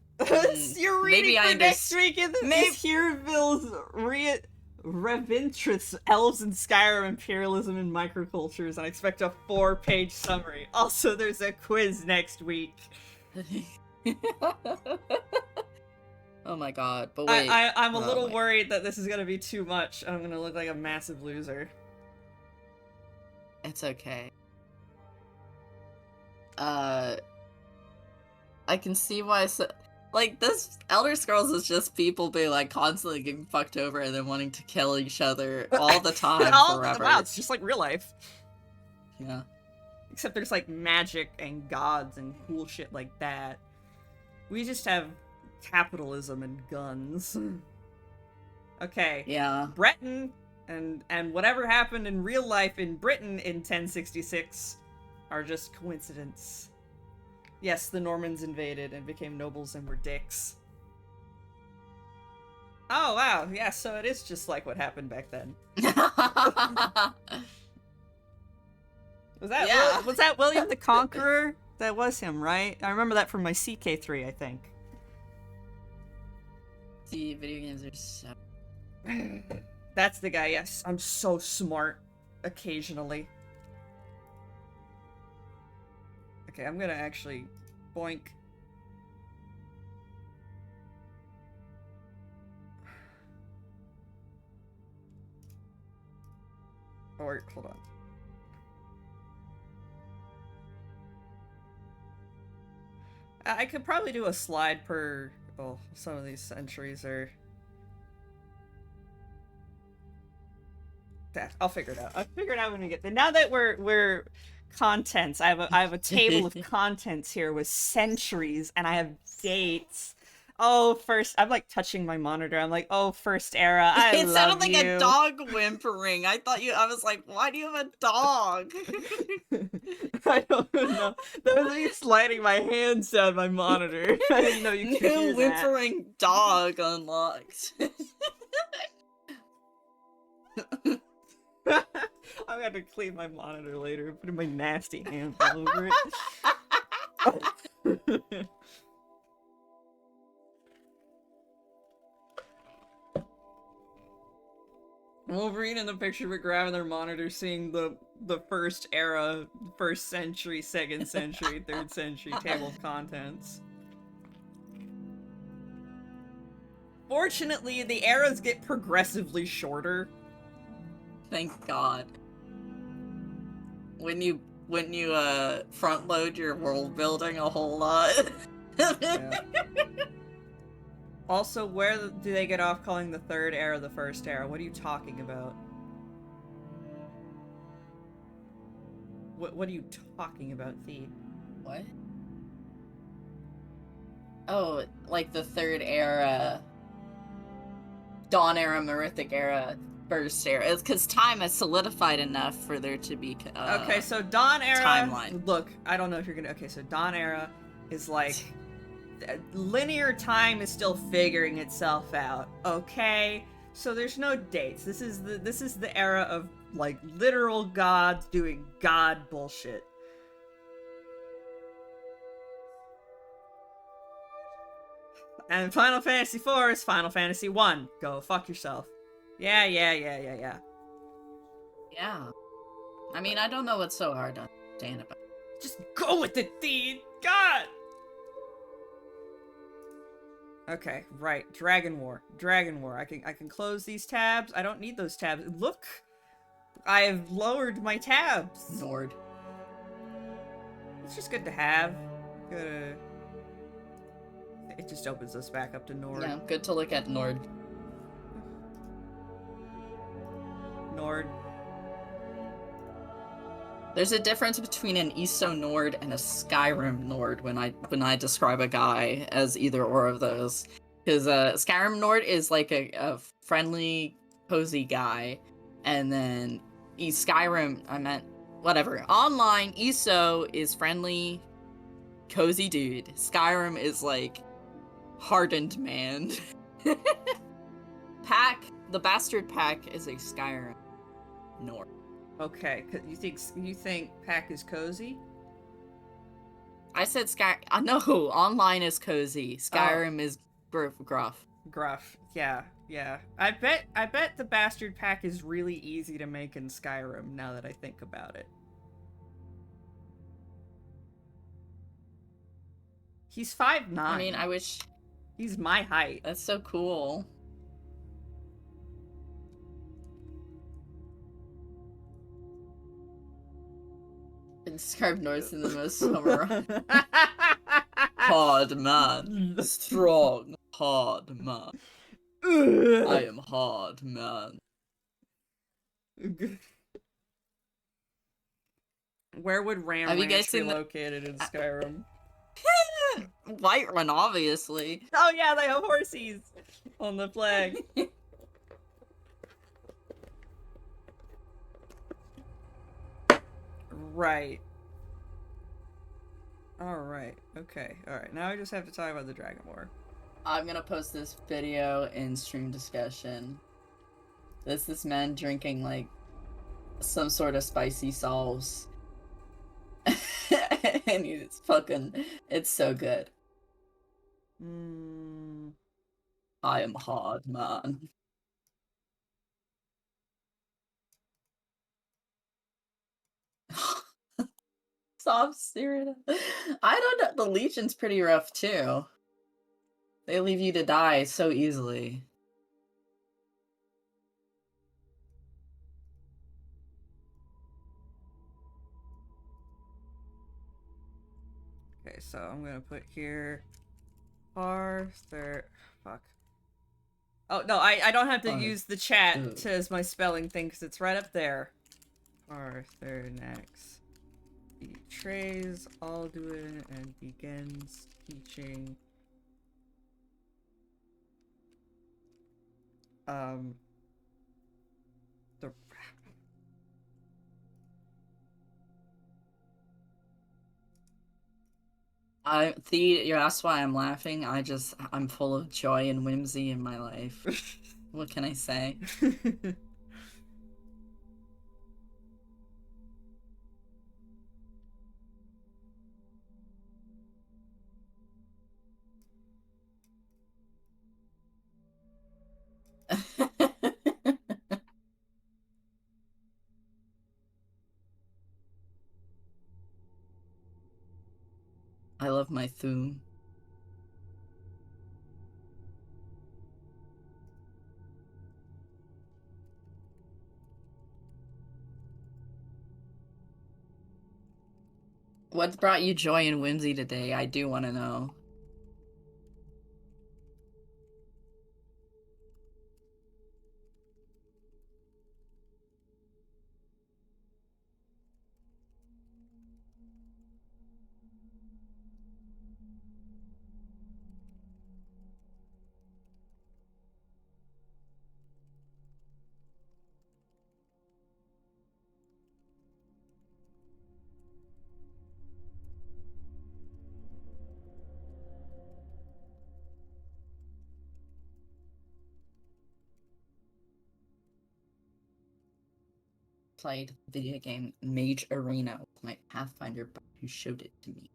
You're reading for next week in this Hereville's Revintress, Elves in Skyrim, Imperialism and Microcultures, and I expect a 4-page summary. Also, there's a quiz next week. Oh my god, but wait. I'm a little worried that this is gonna be too much. I'm gonna look like a massive loser. It's okay. I can see why like, this Elder Scrolls is just people being, like, constantly getting fucked over and then wanting to kill each other all the time forever. Wow, it's just like real life. Yeah. Except there's, like, magic and gods and cool shit like that. We just have capitalism and guns. Okay. Yeah. Breton and whatever happened in real life in Britain in 1066 are just coincidence. Yes, the Normans invaded and became nobles and were dicks. Oh wow, yeah. So it is just like what happened back then. Was that Yeah. was that William the Conqueror? That was him, right? I remember that from my CK3, I think. See, video games are so... That's the guy, yes. I'm so smart. Occasionally. Okay, I'm gonna actually... Boink. Or, hold on. I could probably do a slide per... Oh, some of these centuries are... I'll figure it out. I'll figure it out when we get there. Now that we're contents, I have a table of contents here with centuries, and I have dates. Oh, first, I'm like touching my monitor. I'm like, oh, first era. I It love sounded like you. a dog whimpering. I was like, why do you have a dog? I don't know. That was me sliding my hands down my monitor. I didn't know you could hear New that. whimpering dog unlocked. I'm gonna clean my monitor later and put my nasty hands all over it. Wolverine in the picture but grabbing their monitor, seeing the first era, first century, second century, third century table of contents. Fortunately, the eras get progressively shorter. Thank God. When you front load your world building a whole lot. Yeah. Also, where do they get off calling the third era the first era? What are you talking about? What are you talking about, Thee? What? Oh, like the third era, Dawn era, Merithic era, first era. It's because time has solidified enough for there to be okay, so Dawn era timeline. Look, I don't know if you're gonna. Okay, so Dawn era is like linear time is still figuring itself out. Okay, so there's no dates. This is the era of like literal gods doing god bullshit. And Final Fantasy IV is Final Fantasy 1. Go fuck yourself. Yeah. Yeah. I mean, I don't know what's so hard to understand about it. Just go with it, Dean! God! Okay, right. Dragon War. I can close these tabs. I don't need those tabs. Look! I've lowered my tabs. Nord. It's just good to have. Good. It just opens us back up to Nord. Yeah, good to look at Nord. Nord. There's a difference between an ESO Nord and a Skyrim Nord when I describe a guy as either or of those. Because Skyrim Nord is like a friendly, cozy guy, and then whatever. Online, ESO is friendly, cozy dude. Skyrim is like hardened man. Pack, the Bastard Pack is a Skyrim Nord. Okay, you think Pack is cozy? I said no, online is cozy. Skyrim is gruff. Gruff. Yeah. I bet the Bastard Pack is really easy to make in Skyrim now that I think about it. He's 5'9". I mean, I wish... He's my height. That's so cool. Describe Norse in the most summer. Hard man. Strong, hard man. I am hard man. Where would Ram Have you Ranch guys be seen located in Skyrim? Whiterun, obviously. Oh yeah, they have horsies on the flag. Right. Alright, okay. Alright, now I just have to talk about the Dragon War. I'm gonna post this video in stream discussion. This man drinking like some sort of spicy sauce. And it's so good. I am hard, man. Soft Cyrodiil. I don't know. The Legion's pretty rough too. They leave you to die so easily. Okay, so I'm gonna put here Arthur. Fuck. Oh no, I don't have to use the chat as my spelling thing because it's right up there. Arthur next betrays Alduin and begins teaching the That's why I'm laughing. I'm full of joy and whimsy in my life. What can I say? I love my Thum. What brought you joy and whimsy today? I do want to know. Played video game Mage Arena with my Pathfinder buddy who showed it to me.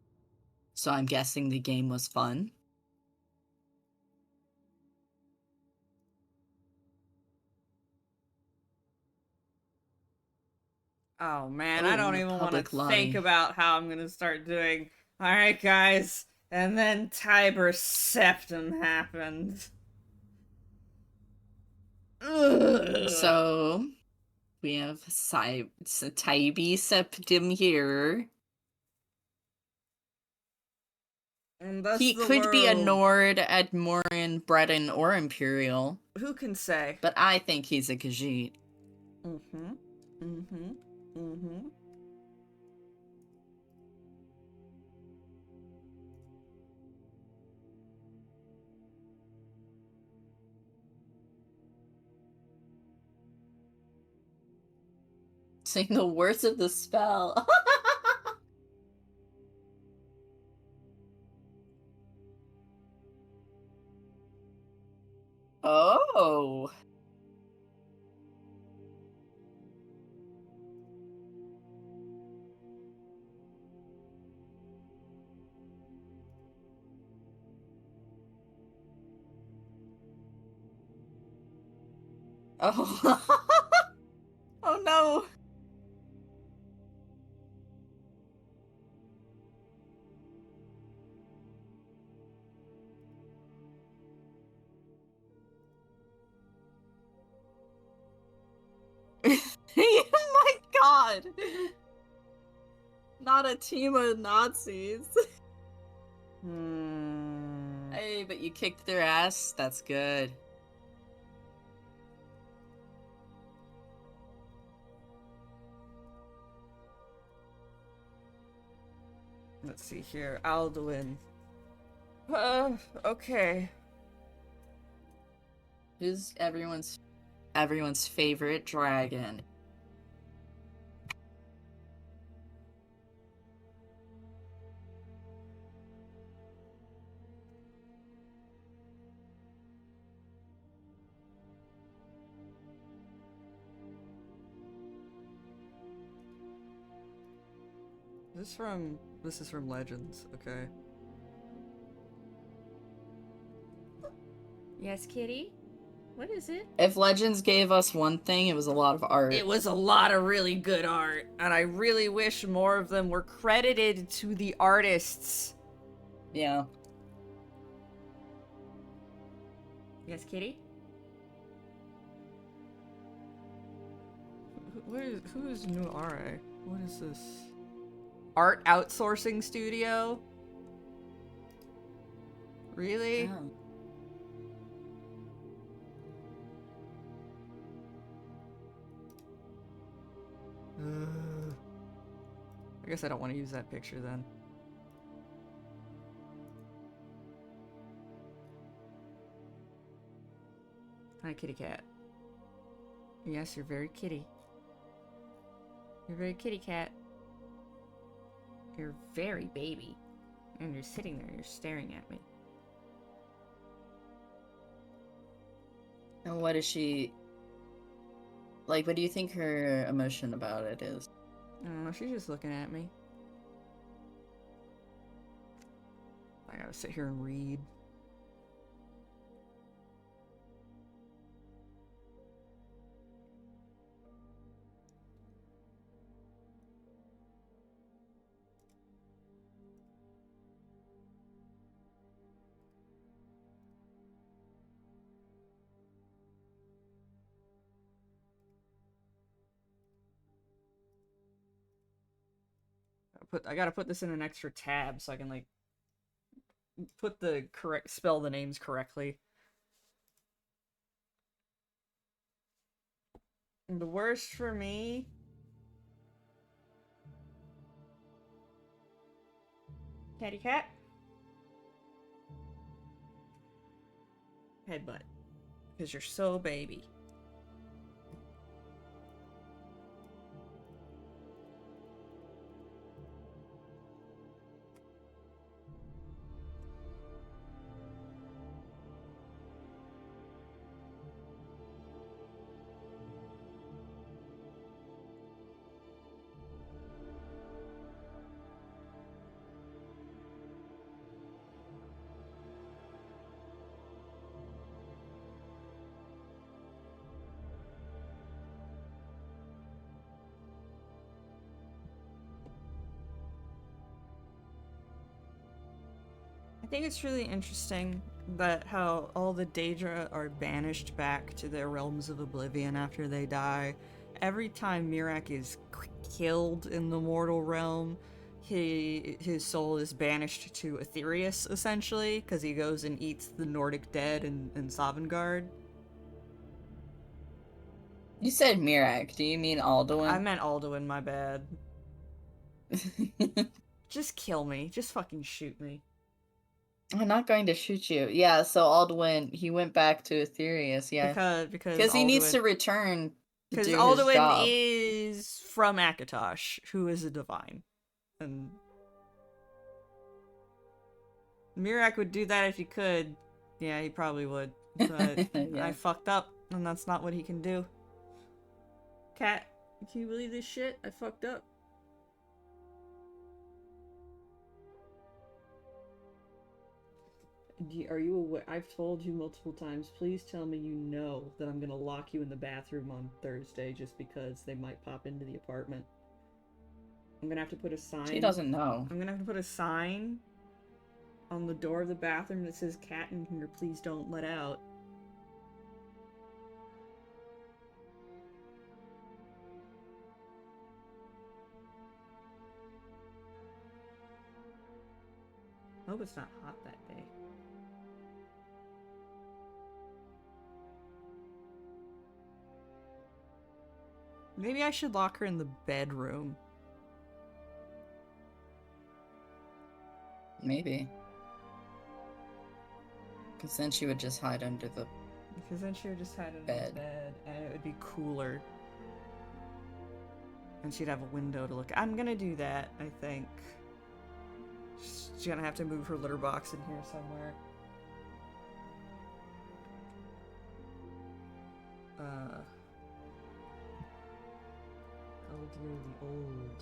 So I'm guessing the game was fun. Oh man, I don't even want to think about how I'm gonna start doing. Alright guys, and then Tiber Septum happened. Ugh. So we have Tiber Septum here. And thus he could be a Nord, Admorian, Breton, or Imperial. Who can say? But I think he's a Khajiit. Saying the words of the spell. Oh. Oh. Oh no. Oh my god! Not a team of Nazis. Hey, but you kicked their ass? That's good. Let's see here. Alduin. Okay. Who's everyone's favorite dragon? This is from Legends, okay. Yes, kitty? What is it? If Legends gave us one thing, it was a lot of art. It was a lot of really good art, and I really wish more of them were credited to the artists. Yeah. Yes, kitty? Who's New RA? What is this? Art outsourcing studio? Really? Oh. I guess I don't want to use that picture then. Hi, kitty cat. Yes, you're very kitty. You're very kitty cat. You're very baby. And you're sitting there, you're staring at me. And what is she... Like, what do you think her emotion about it is? I don't know, she's just looking at me. I gotta sit here and read. I gotta put this in an extra tab so I can like spell the names correctly. And the worst for me, catty cat, headbutt, because you're so baby. I think it's really interesting that how all the Daedra are banished back to their realms of oblivion after they die. Every time Mirak is killed in the mortal realm, his soul is banished to Aetherius, essentially, because he goes and eats the Nordic dead in Sovngarde. You said Mirak. Do you mean Alduin? I meant Alduin, my bad. Just kill me. Just fucking shoot me. I'm not going to shoot you. Yeah, so Alduin, he went back to Aetherius, yeah. Because he needs to return to because do his Alduin job. is from Akatosh, who is a divine. And Mirak would do that if he could. Yeah, he probably would. But Yeah. I fucked up, and that's not what he can do. Cat, can you believe this shit? I fucked up. Are you aware? I've told you multiple times, please tell me you know that I'm gonna lock you in the bathroom on Thursday just because they might pop into the apartment. I'm gonna have to put a sign. She doesn't know. I'm gonna have to put a sign on the door of the bathroom that says cat in here, please don't let out. I hope it's not hot that day. Maybe I should lock her in the bedroom. Maybe. Because then she would just hide under the Because then she would just hide under bed. the bed, and it would be cooler. And she'd have a window to look at. I'm gonna do that, I think. She's gonna have to move her litter box in here somewhere. Oh dear, the old.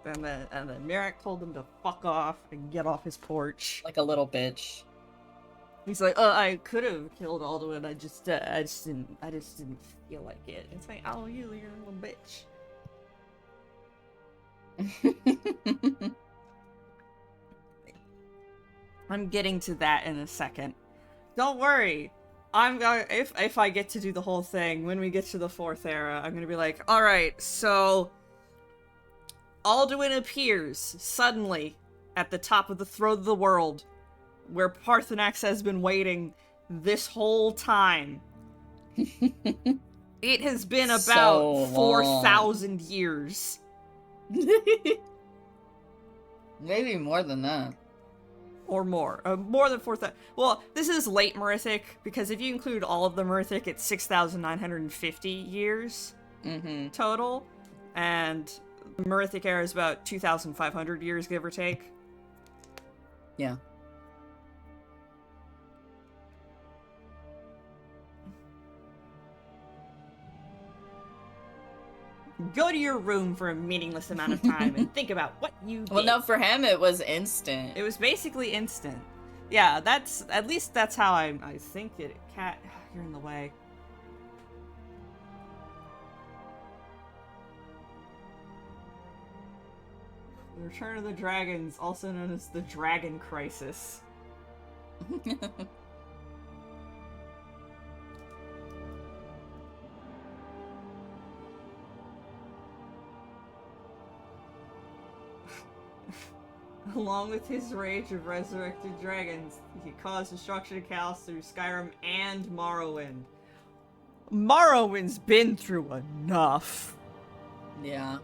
And then Merrick told him to fuck off and get off his porch. Like a little bitch. He's like, I could have killed Alduin. I just didn't feel like it. It's like, oh, you're a little bitch. I'm getting to that in a second. Don't worry. I'm gonna, if I get to do the whole thing, when we get to the 4th era, I'm gonna be like, alright, so Alduin appears suddenly at the top of the throne of the world, where Parthenax has been waiting this whole time. It has been about So 4,000 years. Maybe more than that. Or more. More than 4,000. Well, this is late Merithic, because if you include all of the Merithic, it's 6,950 years total. And the Merithic era is about 2,500 years, give or take. Yeah. Go to your room for a meaningless amount of time and think about what you did. Well, no, for him it was instant. It was basically instant. Yeah, at least that's how I think it. Cat, you're in the way. The Return of the Dragons, also known as the Dragon Crisis. Along with his rage of resurrected dragons, he caused destruction and chaos through Skyrim and Morrowind. Morrowind's been through enough. Yeah.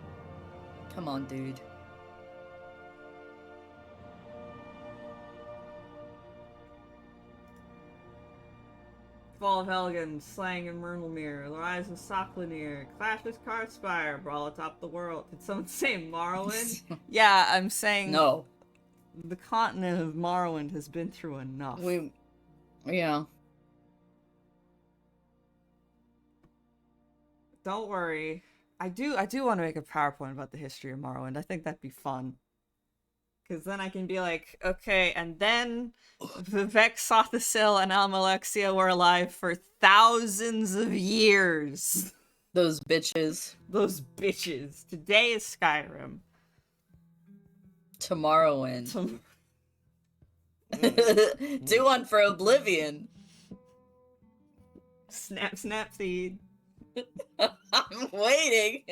Come on, dude. Fall of Helgen, Slang and Myrnelmere, the Rise of Soklanir, Clash with Karlspire, Brawl atop the world. Did someone say Morrowind? Yeah, I'm saying No. The continent of Morrowind has been through enough. Yeah. Don't worry. I do want to make a PowerPoint about the history of Morrowind. I think that'd be fun. Because then I can be like, okay, and then Vivek, Sothasil, and Almalexia were alive for thousands of years. Those bitches. Those bitches. Today is Skyrim. Tomorrowland. Do one for Oblivion. Snap, snap, seed. I'm waiting.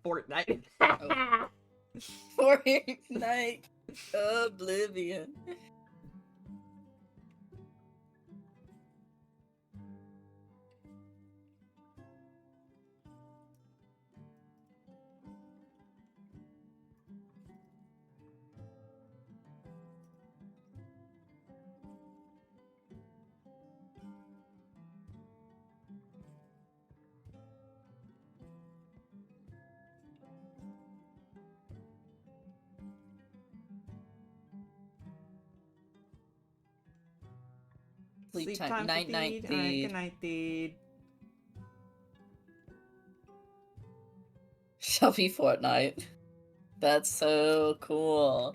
Fortnite. Fortnite. Oblivion. Sleep time. Night, night, deed. Good night, deed. Shall be Fortnite. That's so cool.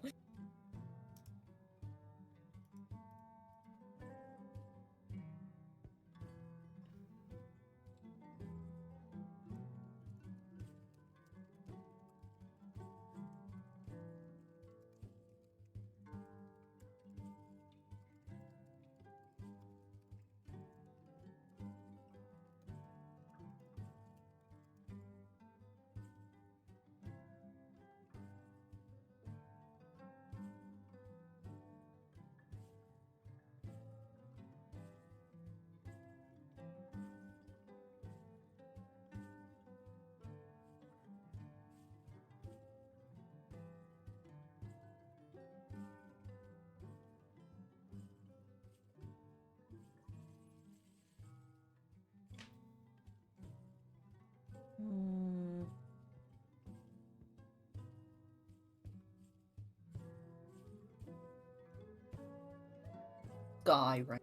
Skyrim.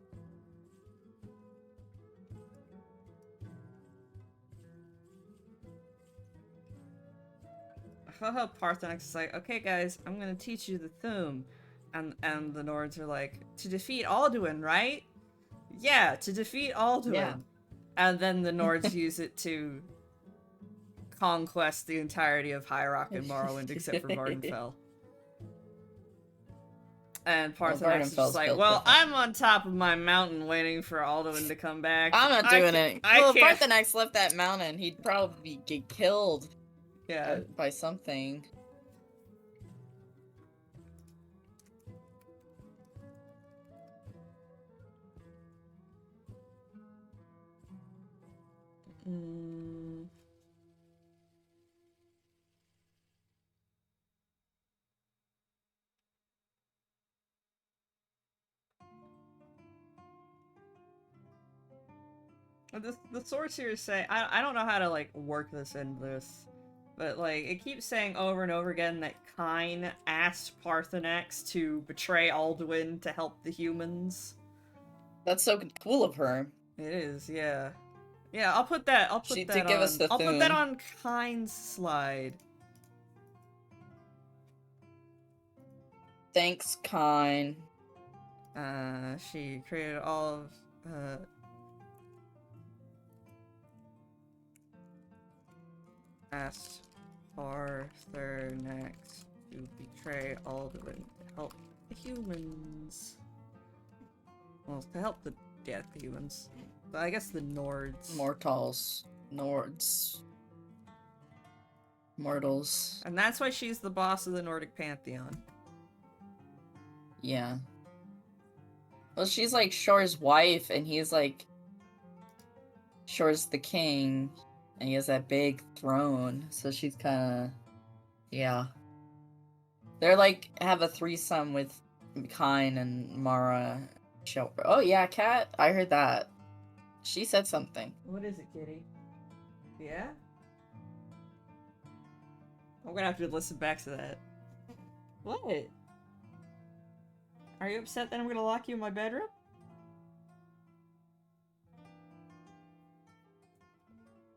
Haha, Parthenax is like, okay guys, I'm gonna teach you the Thum. And the Nords are like, to defeat Alduin, right? Yeah, to defeat Alduin. Yeah. And then the Nords use it to conquest the entirety of High Rock and Morrowind except for Vardenfell. And Parthenax is just like, well, I'm on top of my mountain waiting for Alduin to come back. I'm not doing it. Well, if Parthenax left that mountain, he'd probably get killed. Yeah. By something. The source here is saying, I don't know how to, like, work this into this, but, like, it keeps saying over and over again that Kyne asked Parthenax to betray Alduin to help the humans. That's so cool of her. It is, yeah. Yeah, I'll put that on Kyne's slide. Thanks, Kyne. She created all of, asked Parthenax to betray Alduin to help the humans. Well, to help the humans. But I guess the Nords. Mortals. Mortals. And that's why she's the boss of the Nordic pantheon. Yeah. Well, she's like Shor's wife, and he's like Shor's the king. And he has that big throne, so she's kinda... Yeah. They're like, have a threesome with Kyne and Mara. Oh yeah, Kat, I heard that. She said something. What is it, kitty? Yeah? I'm gonna have to listen back to that. What? Are you upset that I'm gonna lock you in my bedroom?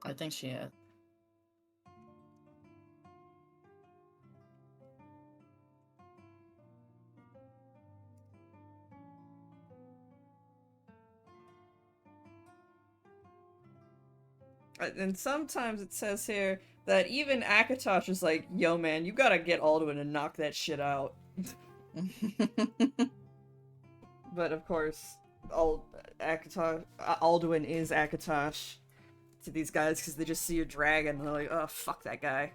I think she is. And sometimes it says here that even Akatosh is like, yo man, you gotta get Alduin and knock that shit out. But of course, Alduin is Akatosh to these guys because they just see a dragon and they're like, oh, fuck that guy.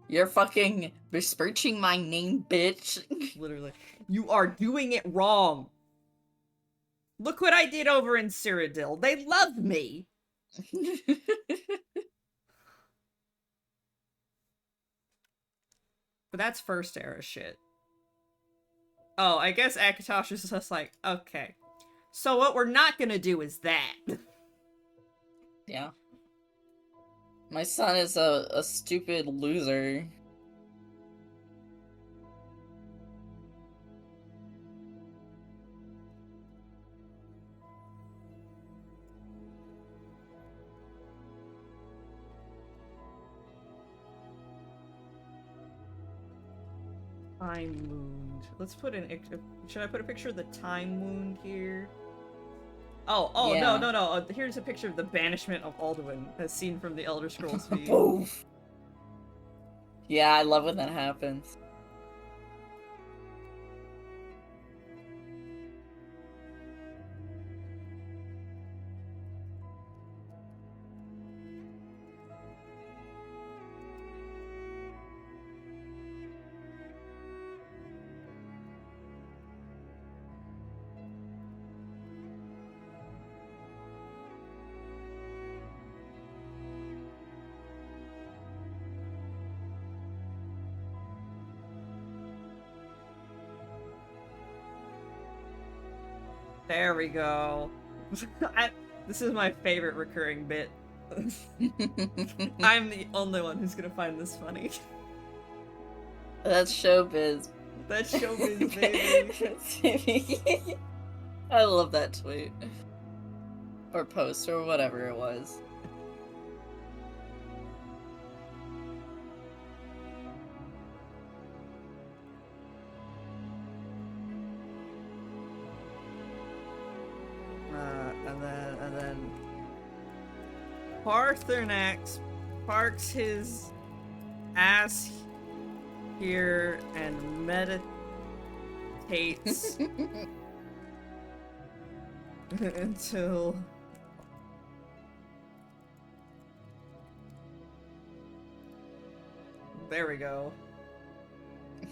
You're fucking besmirching my name, bitch. Literally. You are doing it wrong. Look what I did over in Cyrodiil. They love me. But that's first era shit. Oh, I guess Akatosh is just like, okay. So what we're not gonna do is that. Yeah. My son is a stupid loser. Time wound. Let's put an... Should I put a picture of the time wound here? Oh, yeah. No. Here's a picture of the banishment of Alduin, as seen from the Elder Scrolls feed. Oof. Yeah, I love when that happens. There we go. This is my favorite recurring bit. I'm the only one who's gonna find this funny. That's showbiz. That showbiz, baby. I love that tweet. Or post, or whatever it was. And then Parthenax parks his ass here and meditates until there we go.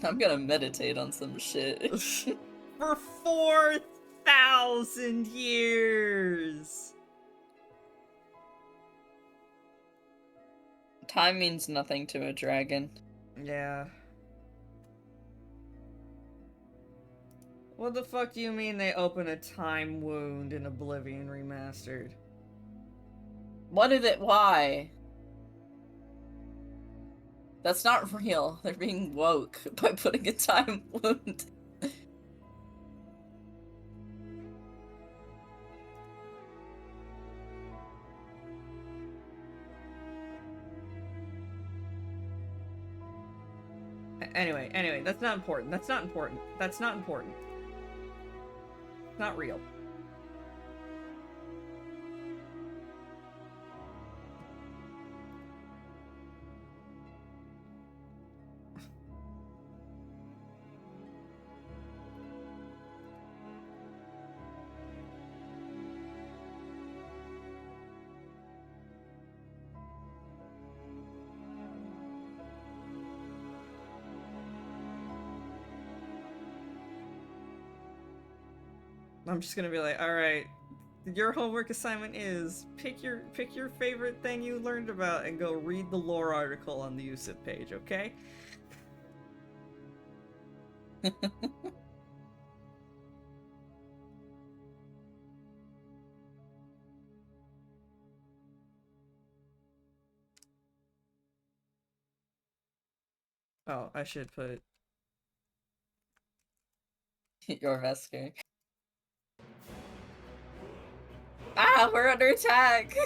I'm gonna meditate on some shit. For 4,000 years! Time means nothing to a dragon. Yeah. What the fuck do you mean they open a time wound in Oblivion Remastered? What is it? Why? That's not real. They're being woke by putting a time wound. Anyway, that's not important. That's not important. That's not important. It's not real. I'm just gonna be like, alright, your homework assignment is pick your favorite thing you learned about and go read the lore article on the USIP page, okay? Oh, I should put Your Vesker. Ah, we're under attack!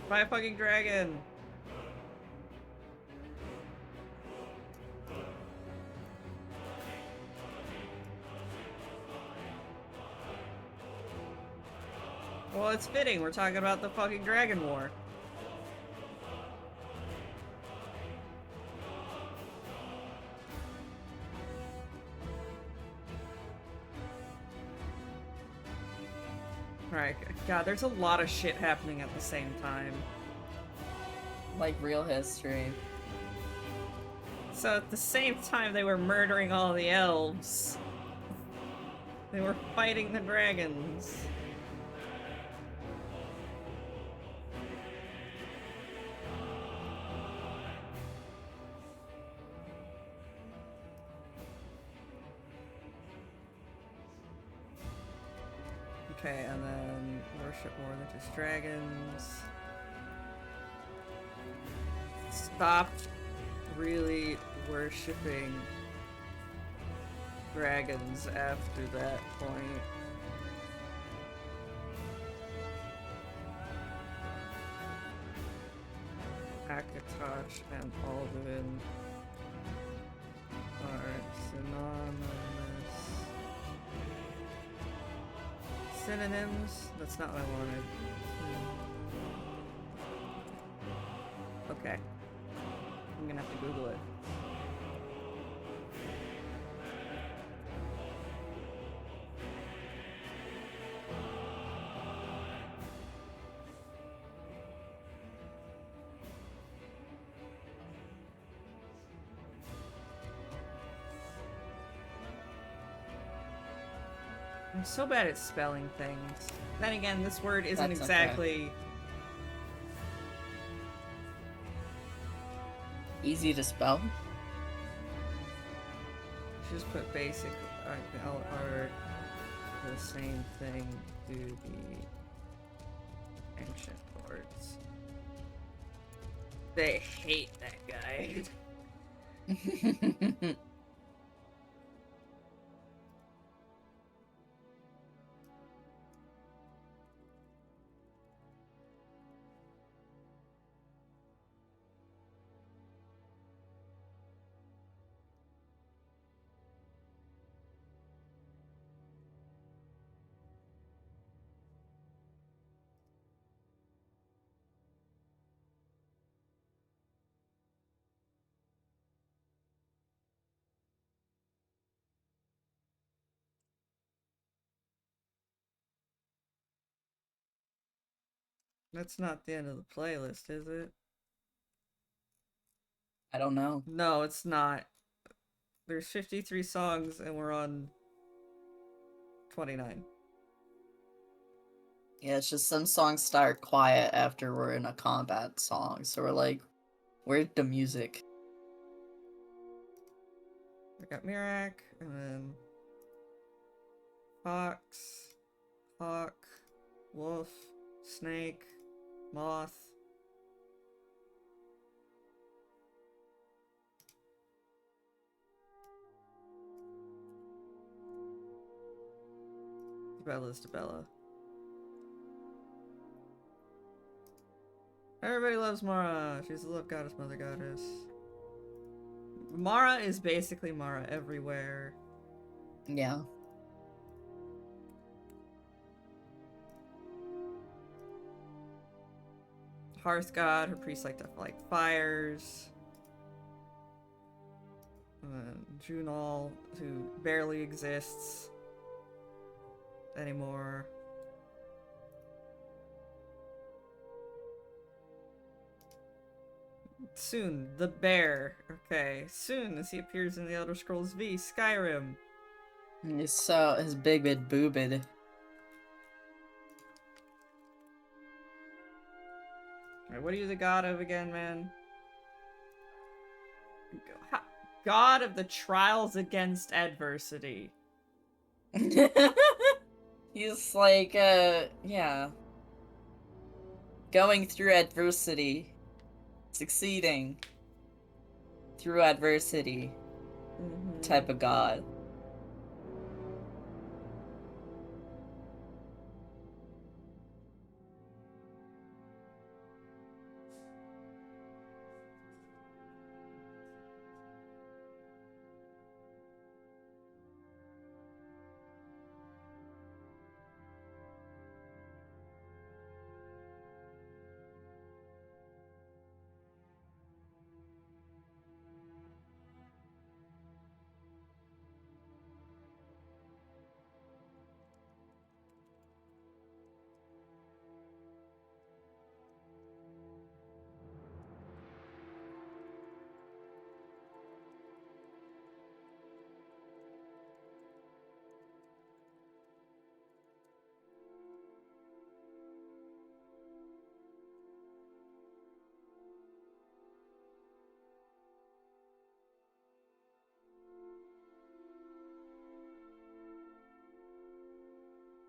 by a fucking dragon. Well, it's fitting. We're talking about the fucking Dragon War. Alright, God, there's a lot of shit happening at the same time. Like real history. So at the same time they were murdering all the elves, they were fighting the dragons. Okay, and then worship more than just dragons. Stop really worshipping dragons after that point. Akatosh and Alduin are synonymous. Synonyms? That's not what I wanted. Okay. I'm gonna have to Google it. I'm so bad at spelling things. Then again, this word isn't That's exactly... Easy to spell. Just put basic art, the same thing to the ancient lords. They hate that guy. That's not the end of the playlist, is it? I don't know. No, it's not. There's 53 songs and we're on 29. Yeah, it's just some songs start quiet after we're in a combat song, so we're like, where's the music? I got Mirak, and then Fox, Hawk, Wolf, Snake, Moth. Bella's to Bella. Everybody loves Mara. She's the love goddess, mother goddess. Mara is basically Mara everywhere. Yeah. Hearth god, her priests like to light fires. Junal, who barely exists anymore. Soon, the bear. Okay, soon as he appears in the Elder Scrolls V, Skyrim. He's so his big boobid. Alright, what are you the god of again, man? God of the trials against adversity. He's like, yeah. Going through adversity. Succeeding. Through adversity. Type of god.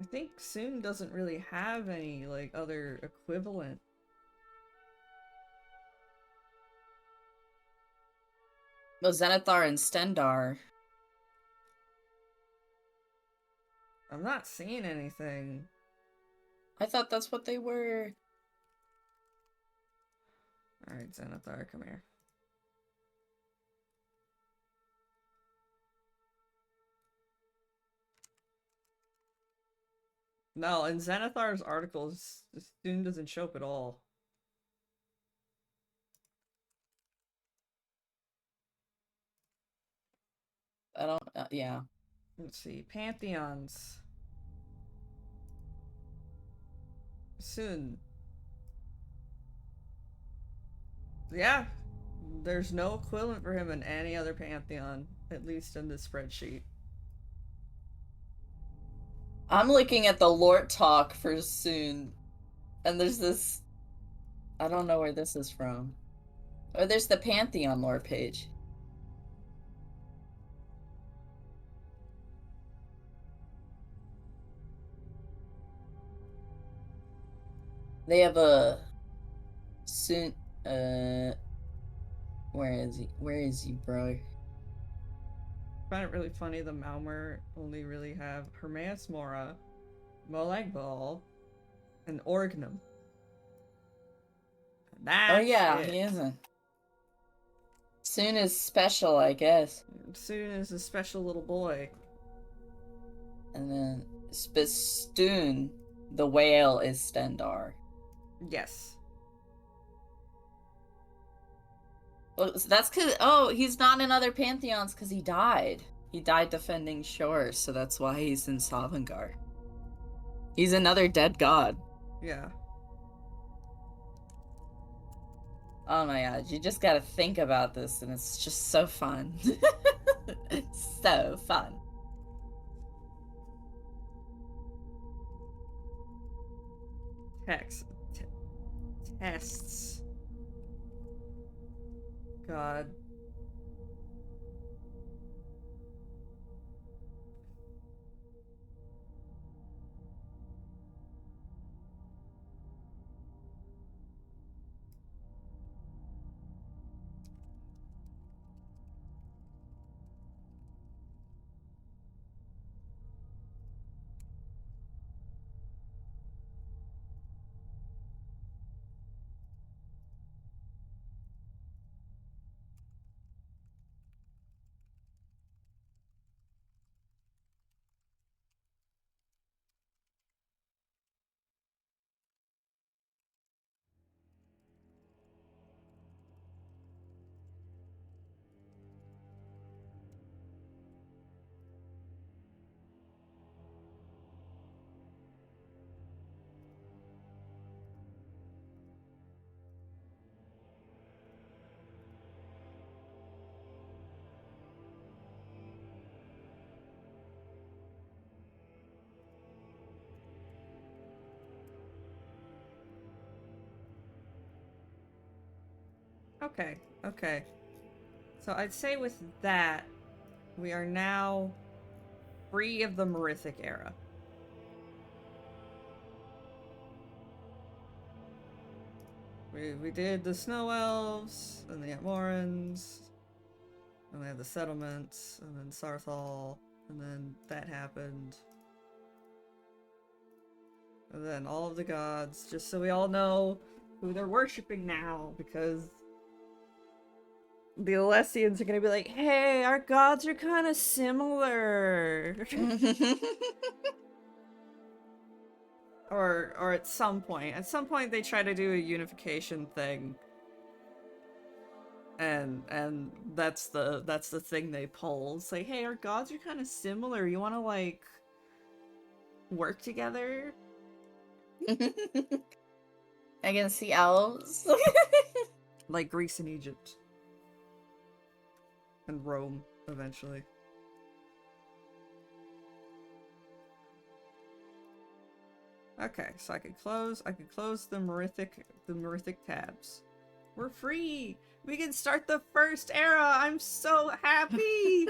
I think Soon doesn't really have any, like, other equivalent. Well, Zenithar and Stendar. I'm not seeing anything. I thought that's what they were. Alright, Zenithar, come here. No, in Zenithar's articles, Soon doesn't show up at all. I don't, yeah. Let's see, Pantheons. Soon. Yeah, there's no equivalent for him in any other Pantheon, at least in this spreadsheet. I'm looking at the Lort talk for Soon, and there's this. I don't know where this is from. Oh, there's the Pantheon lore page. They have a Soon. Where is he? Where is he, bro? I find it really funny the Malmer only really have Hermaeus Mora, Molag Bal, and Orgnum. Oh That's yeah, it. he isn't. Soon is special, I guess. Soon is a special little boy. And then Spistoon, the whale, is Stendar. Yes. Well, so that's because he's not in other pantheons because he died. He died defending shores, so that's why he's in Sovngarde. He's another dead god. Yeah. Oh my god, you just gotta think about this, and it's just so fun. It's so fun. Tests. God. Okay, okay. So I'd say with that, we are now free of the Merithic era. We did the Snow Elves, and the Atmorans, and we had the settlements, and then Sarthal, and then that happened. And then all of the gods, just so we all know who they're worshipping now, because the Alessians are gonna be like, hey, our gods are kind of similar. or at some point they try to do a unification thing, and that's the thing they pull. Say, hey, our gods are kind of similar, you want to like work together Against the elves. like Greece and Egypt and Rome eventually. Okay, so I could close the Merithic tabs. We're free! We can start the first era! I'm so happy!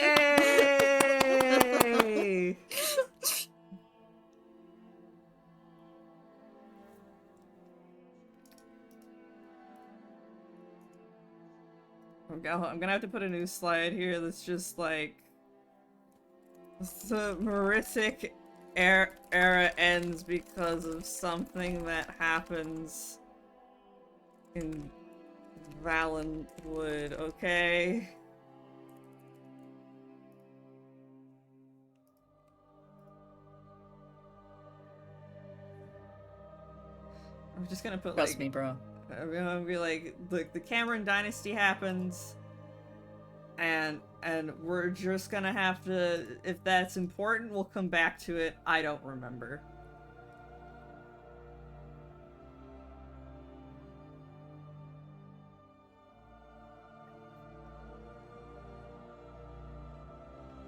Yay! I'm gonna have to put a new slide here that's just like the Merithic era ends because of something that happens in Valenwood, okay? I'm just gonna put Trust me, bro. I'm gonna be like, the Cameron Dynasty happens, and we're just gonna have to, if that's important, we'll come back to it. I don't remember.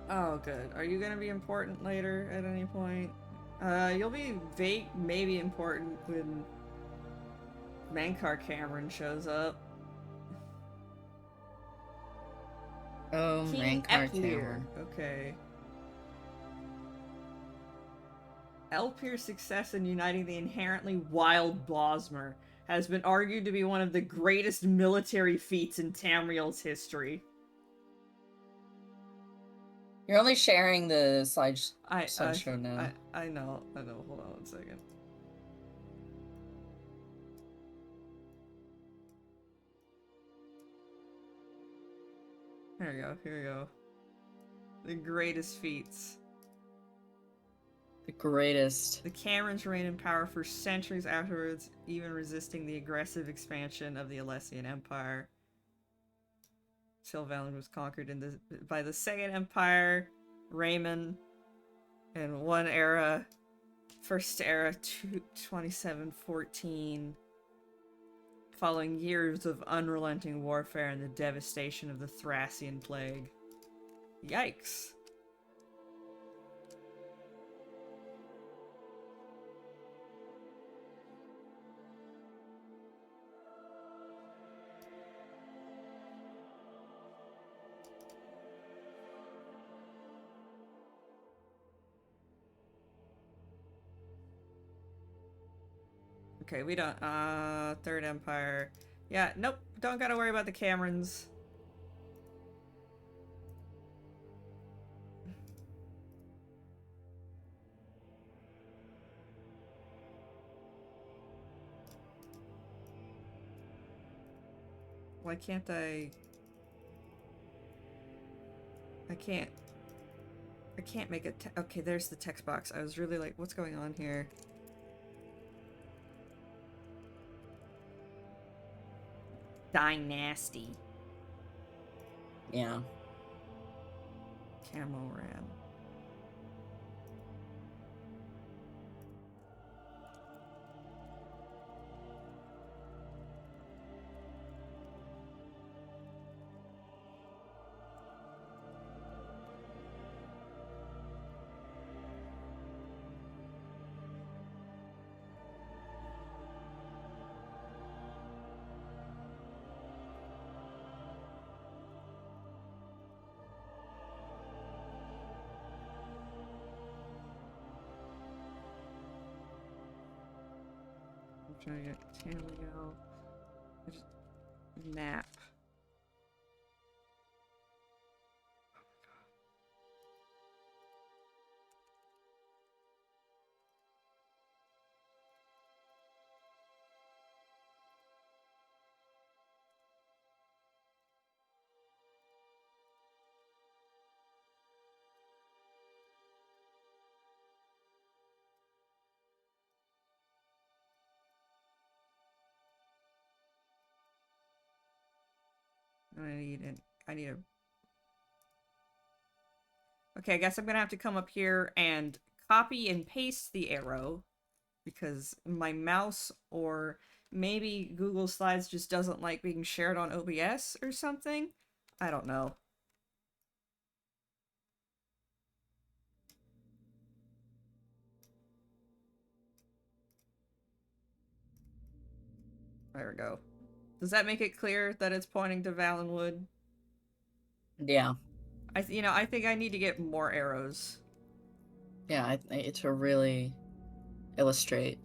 Oh, good. Are you gonna be important later at any point? You'll be maybe important when Mankar Cameron shows up. Oh, King Mankar Eplir. Cameron. Okay. Elpir's success in uniting the inherently wild Bosmer has been argued to be one of the greatest military feats in Tamriel's history. You're only sharing the I slideshow now. I know. Hold on 1 second. Here we go. The greatest feats. The greatest. The Camerons reigned in power for centuries afterwards, even resisting the aggressive expansion of the Alessian Empire. Sylvain was conquered by the Second Empire, Raymond, in one era, First Era 2714, following years of unrelenting warfare and the devastation of the Thracian Plague. Yikes. Okay, we don't, Third Empire. Yeah, nope, don't gotta worry about the Camerons. Why can't I can't make it. Okay, there's the text box. I was really like, what's going on here? Dynasty. Yeah. Camoran. I'm trying to get Tamriel. Nap. I need a... Okay, I guess I'm gonna have to come up here and copy and paste the arrow, because my mouse or maybe Google Slides just doesn't like being shared on OBS or something. I don't know. There we go. Does that make it clear that it's pointing to Valenwood? Yeah. I think I need to get more arrows. Yeah, to really illustrate.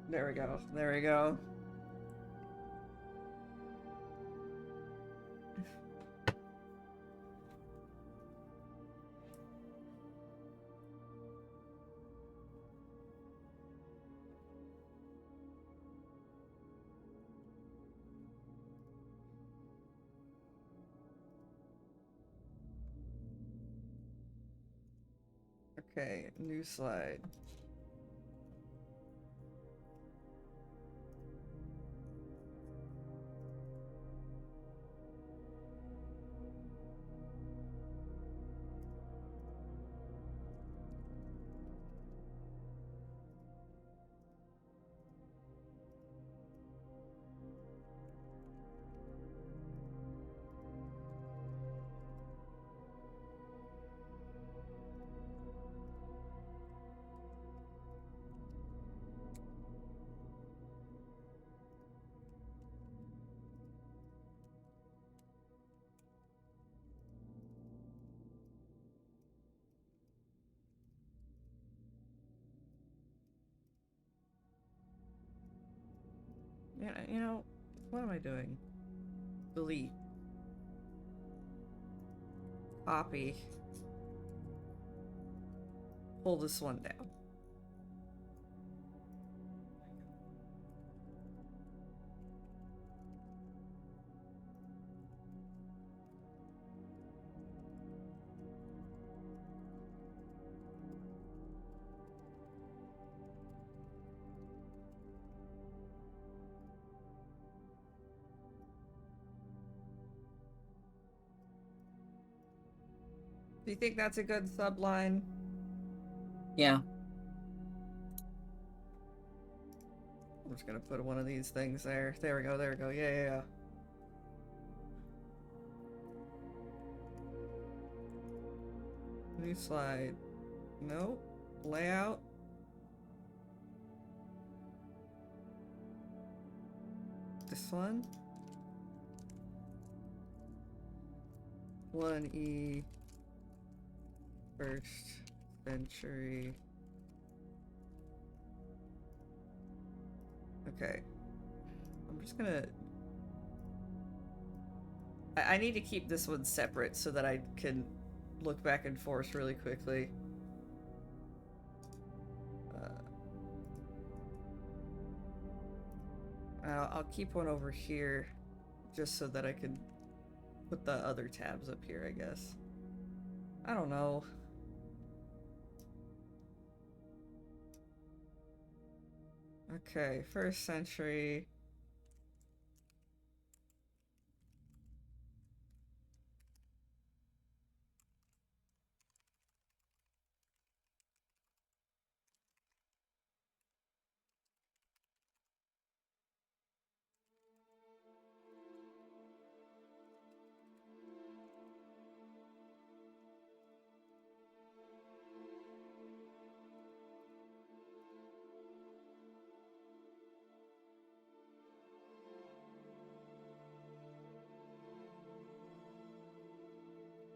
There we go. There we go. Okay, new slide. You know, what am I doing? Delete. Copy. Pull this one down. Do you think that's a good subline? Yeah. I'm just gonna put one of these things there. There we go, there we go. Yeah. New slide. Nope. Layout. This one. 1E. First century. Okay. I'm just gonna... I need to keep this one separate so that I can look back and forth really quickly. I'll keep one over here just so that I can put the other tabs up here, I guess. I don't know. Okay, first century.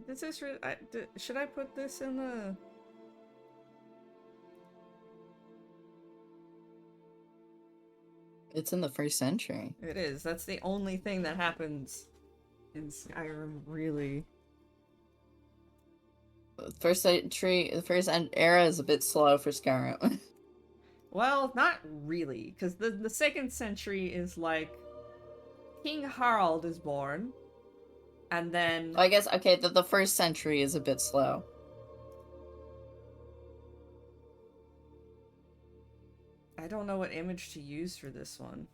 This is should I put this in the... It's in the first century. It is. That's the only thing that happens in Skyrim, really. The first century, the first era is a bit slow for Skyrim. Well, not really, because the second century is like King Harald is born, and then... I guess, okay, the first century is a bit slow. I don't know what image to use for this one.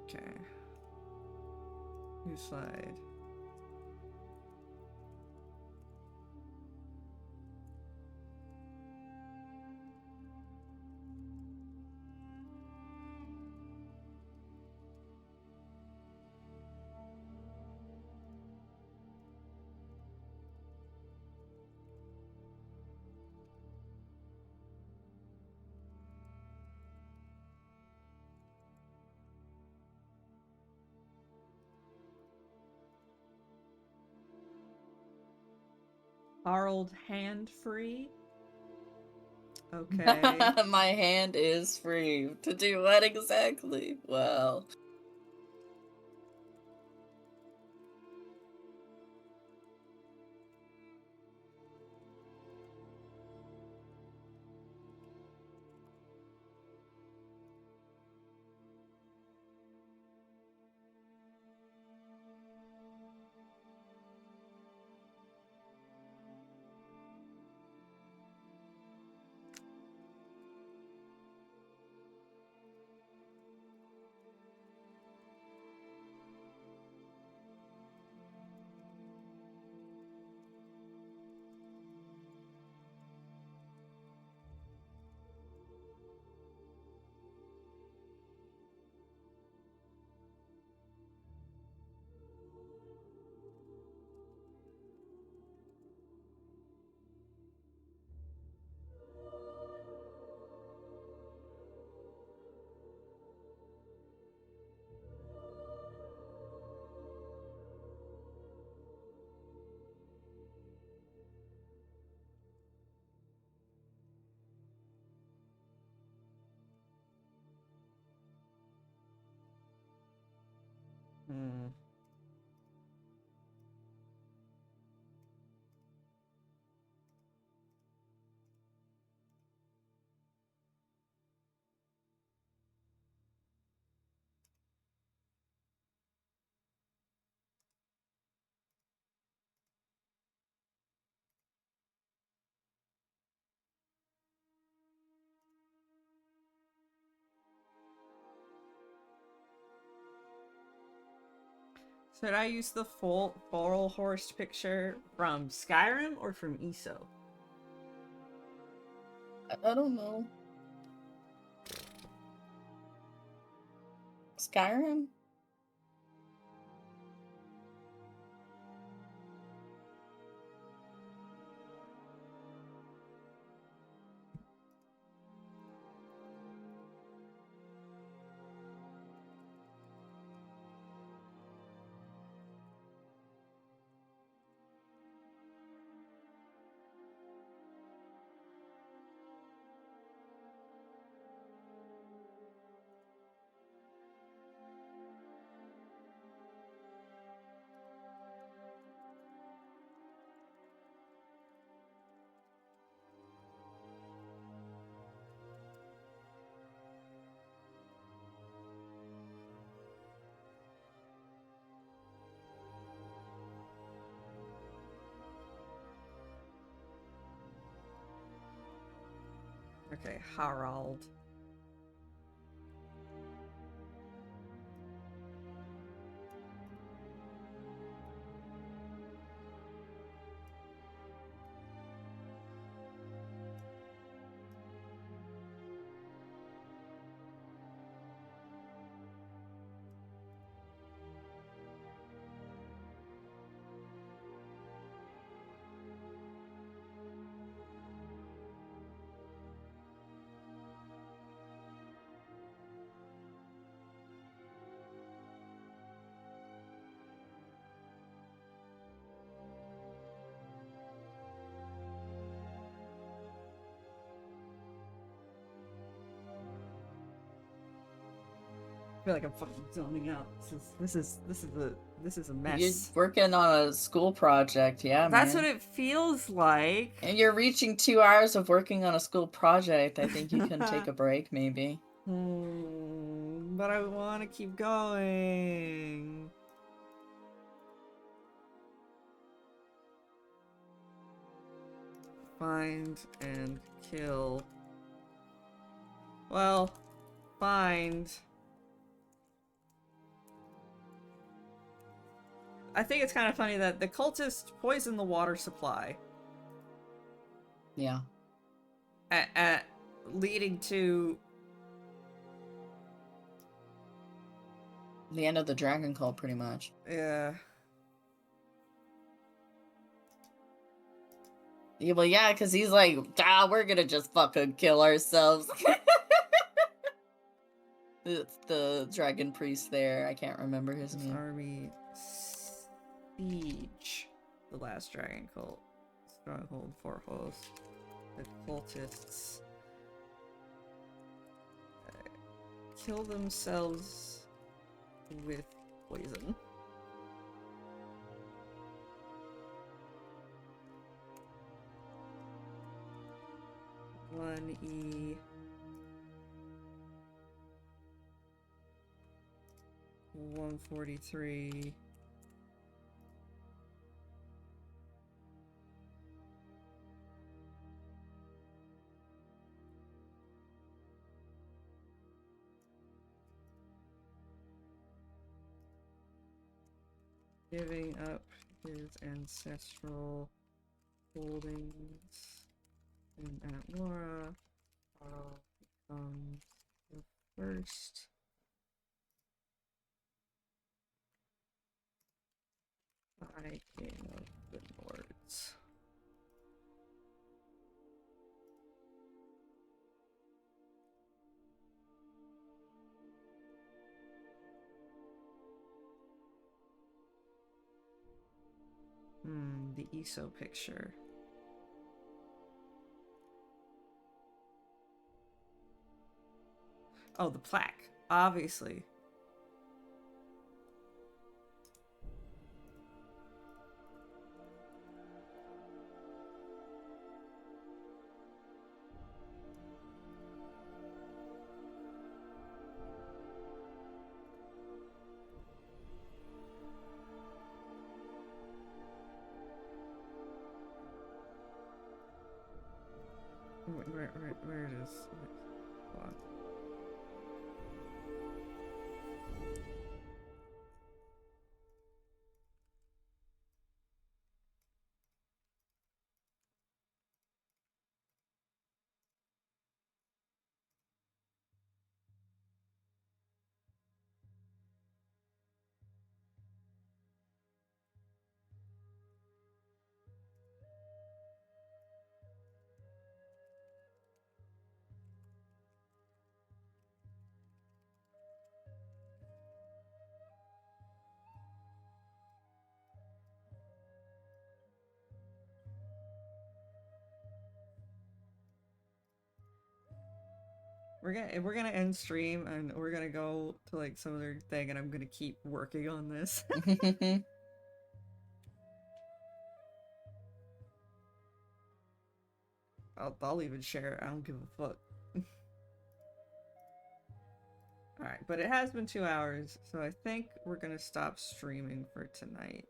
Okay. New slide. Harald hand free? Okay. My hand is free. To do what exactly? Well... Hmm. Should I use the full floral horse picture from Skyrim or from ESO? I don't know. Skyrim? Okay, Harald. I feel like I'm fucking zoning out. This is a You're mess. working on a school project, yeah, That's man. what it feels like. And you're reaching 2 hours of working on a school project. I think you can take a break, maybe. But I want to keep going. Find and kill. Well, find. I think it's kind of funny that the cultists poison the water supply. Yeah. Leading to The end of the dragon cult, pretty much. yeah. Yeah, well, yeah, because he's like, we're gonna just fucking kill ourselves. It's the dragon priest there. I can't remember his name. Army siege. The last dragon cult. Stronghold for host. The cultists kill themselves with poison. One E 143. Giving up his ancestral holdings in Atmora becomes the first High King of the Nords. The ESO picture. Oh, the plaque, obviously. Where it is? Hold on. We're gonna end stream and we're gonna go to like some other thing and I'm gonna keep working on this. I'll even share it. I don't give a fuck. Alright, but it has been 2 hours, so I think we're gonna stop streaming for tonight.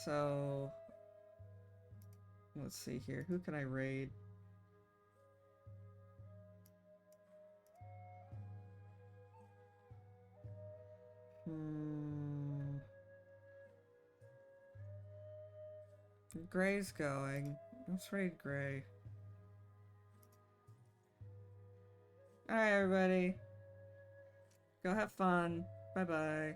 So let's see here. Who can I raid? Gray's going. Let's raid Gray. Alright, everybody. Go have fun. Bye-bye.